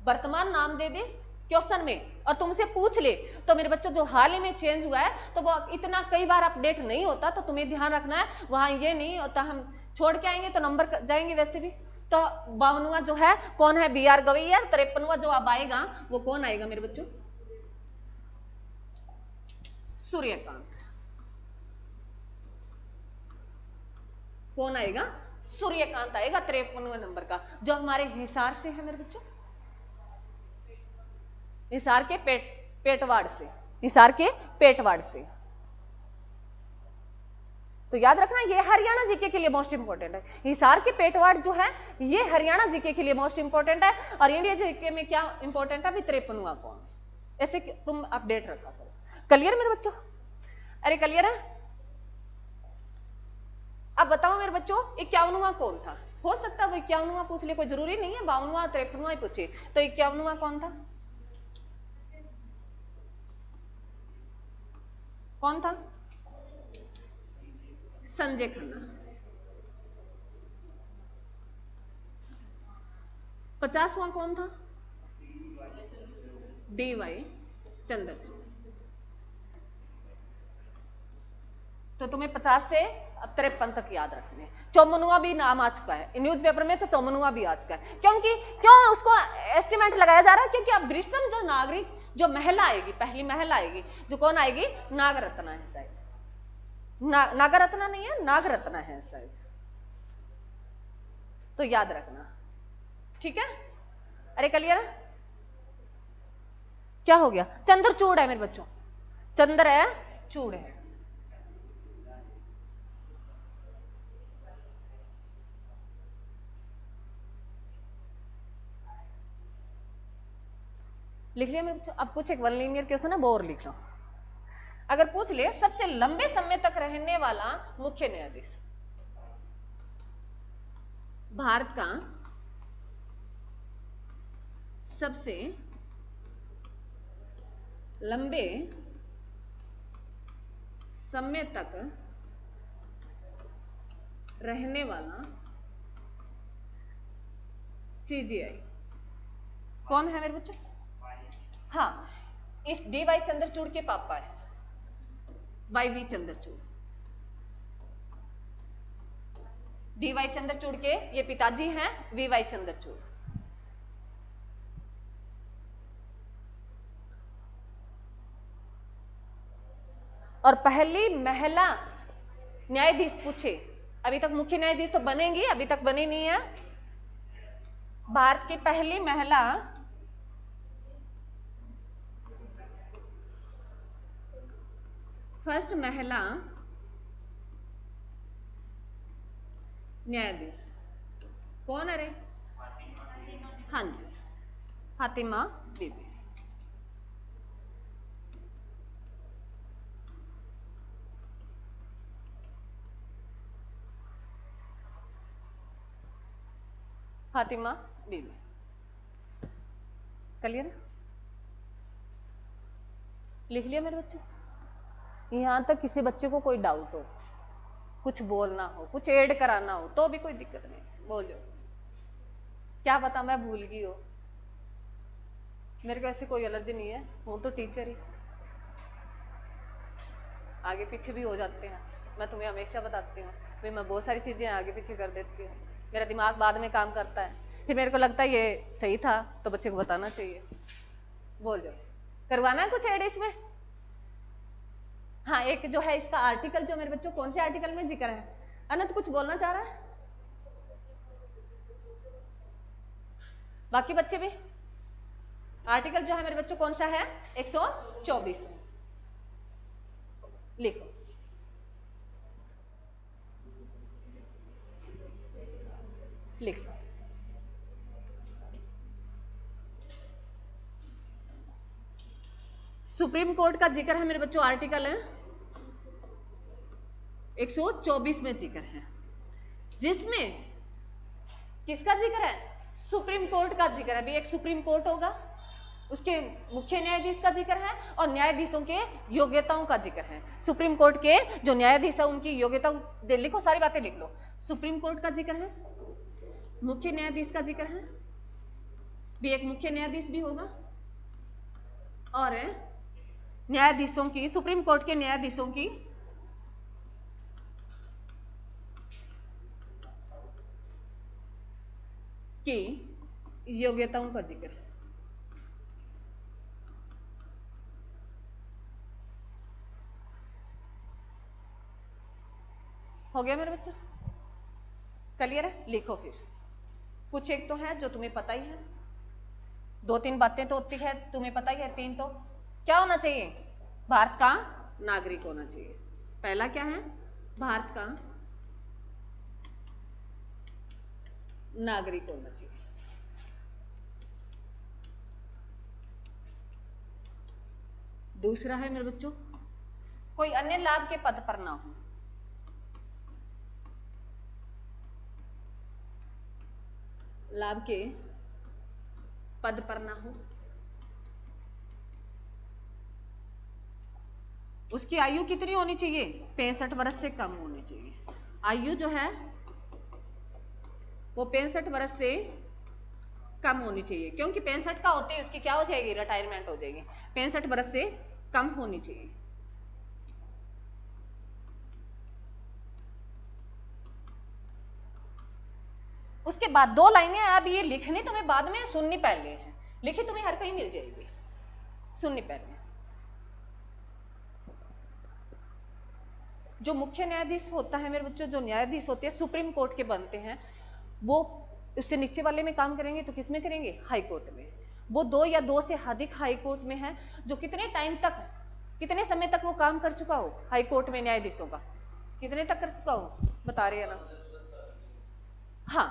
वर्तमान नाम दे दे क्वेश्चन में और तुमसे पूछ ले, तो मेरे बच्चों जो हाल ही में चेंज हुआ है तो वो इतना कई बार अपडेट नहीं होता, तो तुम्हें ध्यान रखना है वहां ये नहीं होता, हम छोड़ के आएंगे तो नंबर जाएंगे वैसे भी। तो 52वां जो है कौन है? BR गवई है। 53वां जो अब आएगा वो कौन आएगा मेरे बच्चों? सूर्यकांत। कौन आएगा? सूर्यकांत आएगा 53वें नंबर का, जो हमारे हिसार से है मेरे बच्चों, हिसार के पेटवाड़ से, हिसार के पेटवाड़ से। तो याद रखना ये हरियाणा जीके के लिए मोस्ट इंपोर्टेंट है। हिसार के पेटवाड़ जो है ये हरियाणा जीके के लिए मोस्ट इंपोर्टेंट है, और इंडिया जीके में क्या इंपोर्टेंट है? 53वां कौन है, ऐसे तुम अपडेट रखा करो। क्लियर मेरे बच्चों? अरे क्लियर है? अब बताओ मेरे बच्चों 51वां कौन था? हो सकता है वो 51वां पूछ ले, कोई जरूरी नहीं है 52वां 53वां ही पूछे। तो 51वां कौन था? कौन था? संजय खन्ना। 50वां कौन था? DY चंद्रचूड़। तो तुम्हें 50 से अब 53 तक याद रखने। चौमनुआ भी नाम आ चुका है न्यूज़पेपर में, तो चौमनुआ भी आ चुका है। क्योंकि क्यों उसको एस्टिमेट लगाया जा रहा है? क्योंकि अब वृषम जो नागरिक, जो महिला आएगी, पहली महिला आएगी, जो कौन आएगी? नागरत्ना है शायद। नागरत्ना नहीं है, नागरत्ना है शायद, तो याद रखना, ठीक है? अरे क्लियर है? क्या हो गया? चंद्रचूड़ है मेरे बच्चों, चंद्र है, चूड़ है। लिख लिया मेरे बच्चों? अब कुछ एक वन लीनियर क्वेश्चन है, वो और लिख लो। अगर पूछ ले सबसे लंबे समय तक रहने वाला मुख्य न्यायाधीश, भारत का सबसे लंबे समय तक रहने वाला सीजीआई कौन है मेरे बच्चों? हाँ, इस डी.वाई. चंद्रचूड़ के पापा है, वाई.वी. चंद्रचूड़। डी.वाई. चंद्रचूड़ के ये पिताजी हैं, वी.वाई. चंद्रचूड़। और पहली महिला न्यायाधीश पूछे, अभी तक मुख्य न्यायाधीश तो बनेंगी, अभी तक बनी नहीं है। भारत की पहली महिला फर्स्ट महिला न्यायाधीश कौन है रे? हाँ जी, फातिमा बीबी। फातिमा बीबी, क्लियर? लिख लिया मेरे बच्चे? यहां तक किसी बच्चे को कोई डाउट हो, कुछ बोलना हो, कुछ ऐड कराना हो, तो भी कोई दिक्कत नहीं, बोल जाओ। क्या पता मैं भूल गई हो, मेरे को ऐसी कोई एलर्जी नहीं है, हूँ तो टीचर ही, आगे पीछे भी हो जाते हैं। मैं तुम्हें हमेशा बताती हूँ भाई, मैं बहुत सारी चीज़ें आगे पीछे कर देती हूँ, मेरा दिमाग बाद में काम करता है, फिर मेरे को लगता है ये सही था तो बच्चे को बताना चाहिए। बोल जाओ, करवाना है कुछ ऐड इसमें? हाँ, एक जो है इसका आर्टिकल, जो मेरे बच्चों कौन से आर्टिकल में जिक्र है? अनंत कुछ बोलना चाह रहा है? बाकी बच्चे भी? आर्टिकल जो है मेरे बच्चों कौन सा है? 124 लिखो। लिख लो। सुप्रीम कोर्ट का जिक्र है मेरे बच्चों, आर्टिकल है 124 में जिक्र है, जिसमें किसका जिक्र है? सुप्रीम कोर्ट का जिक्र है। अभी एक सुप्रीम कोर्ट होगा, उसके मुख्य न्यायाधीश का जिक्र है और न्यायाधीशों के योग्यताओं का जिक्र है। सुप्रीम कोर्ट के जो न्यायाधीश है उनकी योग्यता लिखो, सारी बातें लिख लो। सुप्रीम कोर्ट का जिक्र है, मुख्य न्यायाधीश का जिक्र है, भी एक मुख्य न्यायाधीश भी होगा, और न्यायाधीशों की, सुप्रीम कोर्ट के न्यायाधीशों की योग्यताओं का जिक्र है। हो गया मेरे बच्चों? क्लियर है? लिखो फिर। कुछ एक तो है जो तुम्हें पता ही है, 2-3 बातें तो होती है तुम्हें पता ही है, 3 तो क्या होना चाहिए? भारत का नागरिक होना चाहिए। पहला क्या है? भारत का नागरिक होना चाहिए। दूसरा है मेरे बच्चों, कोई अन्य लाभ के पद पर ना हो। लाभ के पद पर ना हो। उसकी आयु कितनी होनी चाहिए? 65 वर्ष से कम होनी चाहिए। आयु जो है वो 65 वर्ष से कम होनी चाहिए, क्योंकि 65 का होते ही उसकी क्या हो जाएगी? रिटायरमेंट हो जाएगी। 65 वर्ष से कम होनी चाहिए। उसके बाद 2 लाइनें अब ये लिखनी तुम्हें बाद में, सुननी पहले है। लिखी तुम्हें हर कहीं मिल जाएगी, सुननी पहले। जो मुख्य न्यायाधीश होता है मेरे बच्चों, जो न्यायाधीश होते हैं सुप्रीम कोर्ट के बनते हैं, वो उससे नीचे वाले में काम करेंगे तो किस में करेंगे? हाई कोर्ट में। वो 2 या 2 से अधिक हाई कोर्ट में है, जो कितने टाइम तक, कितने समय तक वो काम कर चुका हो हाई कोर्ट में न्यायाधीशों का, कितने तक कर चुका हो बता रहे हैं ना? हाँ,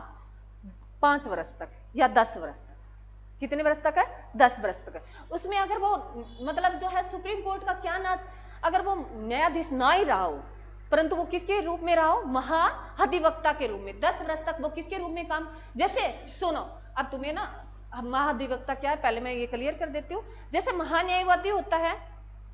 5 वर्ष तक या 10 वर्ष तक। कितने वर्ष तक है? 10 वर्ष तक है। उसमें अगर वो मतलब जो है सुप्रीम कोर्ट का क्या ना, अगर वो न्यायाधीश ना ही रहा हो, परंतु वो किसके रूप में रहा हो? महाधिवक्ता के रूप में। 10 वर्ष तक वो किसके रूप में काम, जैसे सुनो अब तुम्हें ना, महाधिवक्ता क्या है पहले मैं ये क्लियर कर देती हूँ। जैसे महान्यायवादी होता है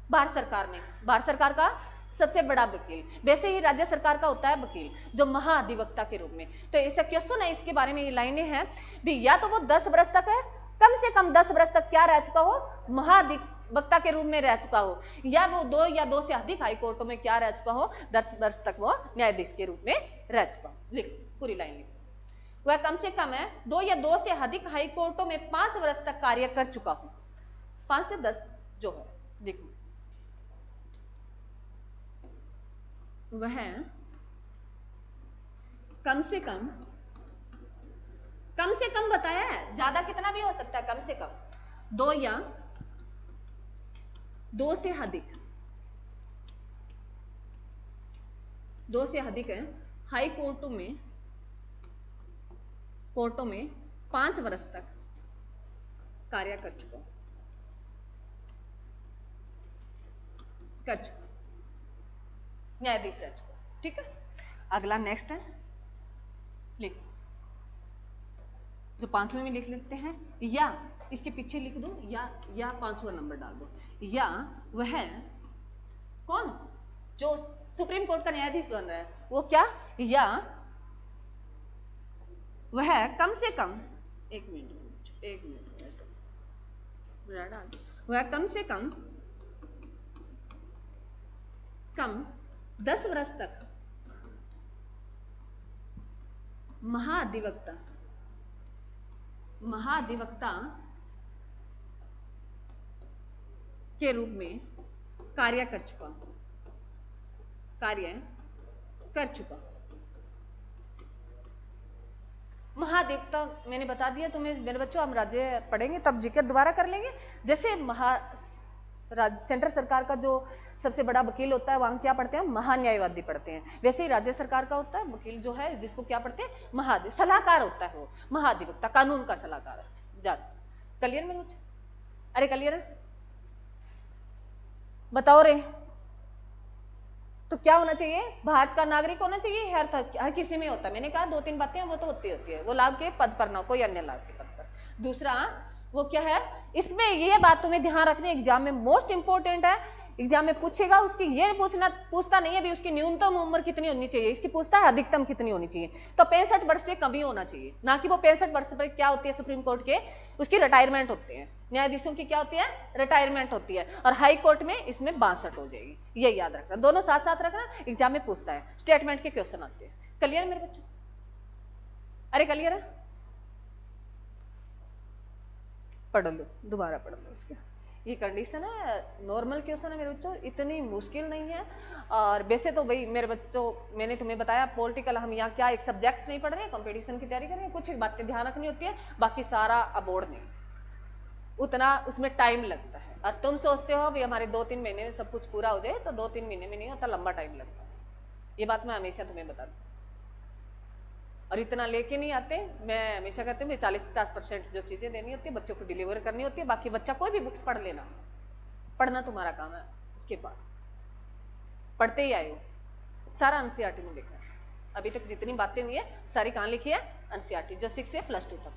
भारत सरकार में, भारत सरकार का सबसे बड़ा वकील, वैसे ही राज्य सरकार का होता है वकील जो महाधिवक्ता के रूप में। तो ऐसा क्वेश्चन है, इसके बारे में ये लाइनें हैं भी, या तो वो 10 वर्ष तक है, कम से कम 10 वर्ष तक क्या रह चुका हो? महाधिवक्ता के रूप में रह चुका हो, या वो 2 या 2 से अधिक हाई कोर्टों में क्या रह चुका हो? 10 वर्ष तक वो न्यायाधीश के रूप में रह चुका हो। लिख पूरी लाइन लिख। वह कम से कम है 2 या 2 से अधिक हाई कोर्टों में 5 वर्ष तक कार्य कर चुका हो। 5 से 10 जो है, देखो वह कम से कम बताया है, ज्यादा कितना भी हो सकता है, कम से कम 2 या 2 से अधिक, 2 से अधिक है हाई कोर्टों में 5 वर्ष तक कार्य कर चुका न्यायाधीश रह चुका। ठीक है, अगला नेक्स्ट है, लिख जो 5वें में लिख लेते हैं, या इसके पीछे लिख दो या 5वां नंबर डाल दो। या वह कौन जो सुप्रीम कोर्ट का न्यायाधीश बन रहा है, वो क्या? या वह कम से कम, एक मिनट वह कम से कम 10 वर्ष तक महाधिवक्ता के रूप में कार्य कर चुका। महाधिवक्ता मैंने बता दिया तुम्हें मेरे बच्चों, हम राज्य पढ़ेंगे तब जिक्र दोबारा कर लेंगे। जैसे सेंट्रल सरकार का जो सबसे बड़ा वकील होता है, वहां क्या पढ़ते हैं? महान्यायवादी पढ़ते हैं। वैसे ही राज्य सरकार का होता है वकील जो है, जिसको क्या पढ़ते हैं? सलाहकार होता है वो महाधिवक्ता, कानून का सलाहकार। क्लियर मेरे बच्चों? अरे क्लियर है, बताओ रे। तो क्या होना चाहिए? भारत का नागरिक होना चाहिए, हर किसी में होता है। मैंने कहा 2-3 बातें वो तो होती है, वो लाभ के पद पर ना, कोई अन्य लाभ के पद पर। दूसरा वो क्या है, इसमें ये बात तुम्हें ध्यान रखनी, एग्जाम में मोस्ट इंपोर्टेंट है, एग्जाम में पूछेगा। उसकी ये पूछता नहीं है भी उसकी न्यूनतम उम्र कितनी होनी चाहिए, इसकी पूछता है अधिकतम कितनी होनी चाहिए। तो 65 वर्ष से कम ही होना चाहिए, ना कि वो 65 वर्ष पर क्या होती है सुप्रीम कोर्ट के, उसकी रिटायरमेंट होते हैं। न्यायाधीशों की क्या होती है? रिटायरमेंट होती है। और हाई कोर्ट में इसमें 62 हो जाएगी, ये याद रखना, दोनों साथ साथ रखना, एग्जाम में पूछता है, स्टेटमेंट के क्वेश्चन आते हैं। क्लियर मेरे बच्चों? अरे क्लियर है, पढ़ लो, दोबारा पढ़ लो इसके। ये कंडीशन है, नॉर्मल क्वेश्चन है मेरे बच्चों, इतनी मुश्किल नहीं है। और वैसे तो भाई मेरे बच्चों, मैंने तुम्हें बताया पॉलिटिकल, हम यहाँ क्या एक सब्जेक्ट नहीं पढ़ रहे हैं, कंपटीशन की तैयारी कर रहे हैं, कुछ बातें ध्यान रखनी होती है, बाकी सारा अबोर्ड नहीं, उतना उसमें टाइम लगता है। और तुम सोचते हो भाई हमारे 2-3 महीने में सब कुछ पूरा हो जाए, तो 2-3 महीने में नहीं होता, लंबा टाइम लगता है। ये बात मैं हमेशा तुम्हें बताती हूँ, और इतना लेके नहीं आते। मैं हमेशा कहती हूँ 40-50% जो चीज़ें देनी होती है बच्चों को डिलीवर करनी होती है, बाकी बच्चा कोई भी बुक्स पढ़ लेना, पढ़ना तुम्हारा काम है। उसके बाद पढ़ते ही आए हो, सारा एनसीईआरटी में लिखा है, अभी तक जितनी बातें हुई है सारी कहाँ लिखी है? एनसीईआरटी, जो 6 से +2 तक।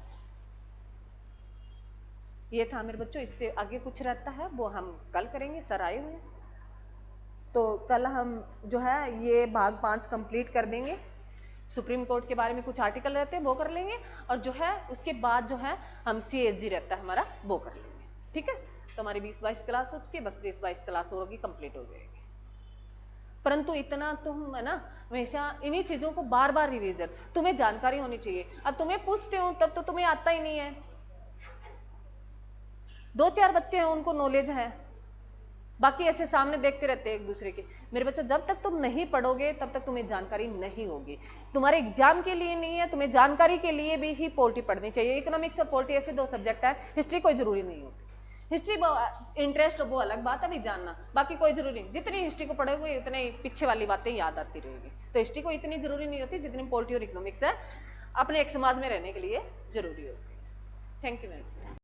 ये था मेरे बच्चों, इससे आगे कुछ रहता है वो हम कल करेंगे, सर आए हुए हैं, तो कल हम जो है ये भाग 5 कंप्लीट कर देंगे। सुप्रीम कोर्ट के बारे में कुछ आर्टिकल रहते हैं वो कर लेंगे, और जो है उसके बाद जो है हम CAG रहता है हमारा, वो कर लेंगे। ठीक है, तो हमारी 20-22 क्लास हो चुकी है, बस 20-22 क्लास होगी, कंप्लीट हो जाएगी। परंतु इतना तुम है ना हमेशा इन्हीं चीज़ों को बार बार रिवीजन, तुम्हें जानकारी होनी चाहिए। अब तुम्हें पूछते हो तब तो तुम्हें आता ही नहीं है, 2-4 बच्चे हैं उनको नॉलेज है, बाकी ऐसे सामने देखते रहते हैं एक दूसरे के। मेरे बच्चों, जब तक तुम नहीं पढ़ोगे तब तक तुम्हें जानकारी नहीं होगी। तुम्हारे एग्जाम के लिए नहीं है, तुम्हें जानकारी के लिए भी ही पॉलिटी पढ़नी चाहिए। इकोनॉमिक्स और पॉलिटी ऐसे 2 सब्जेक्ट है, हिस्ट्री कोई जरूरी नहीं होती। हिस्ट्री इंटरेस्ट वो अलग बात है भी जानना, बाकी कोई जरूरी नहीं। जितनी हिस्ट्री को पढ़ोगे उतने पीछे वाली बातें याद आती रहेगी। तो हिस्ट्री को इतनी जरूरी नहीं होती जितनी पॉलिटी और इकोनॉमिक्स है अपने एक समाज में रहने के लिए जरूरी होती है। Thank you ma'am.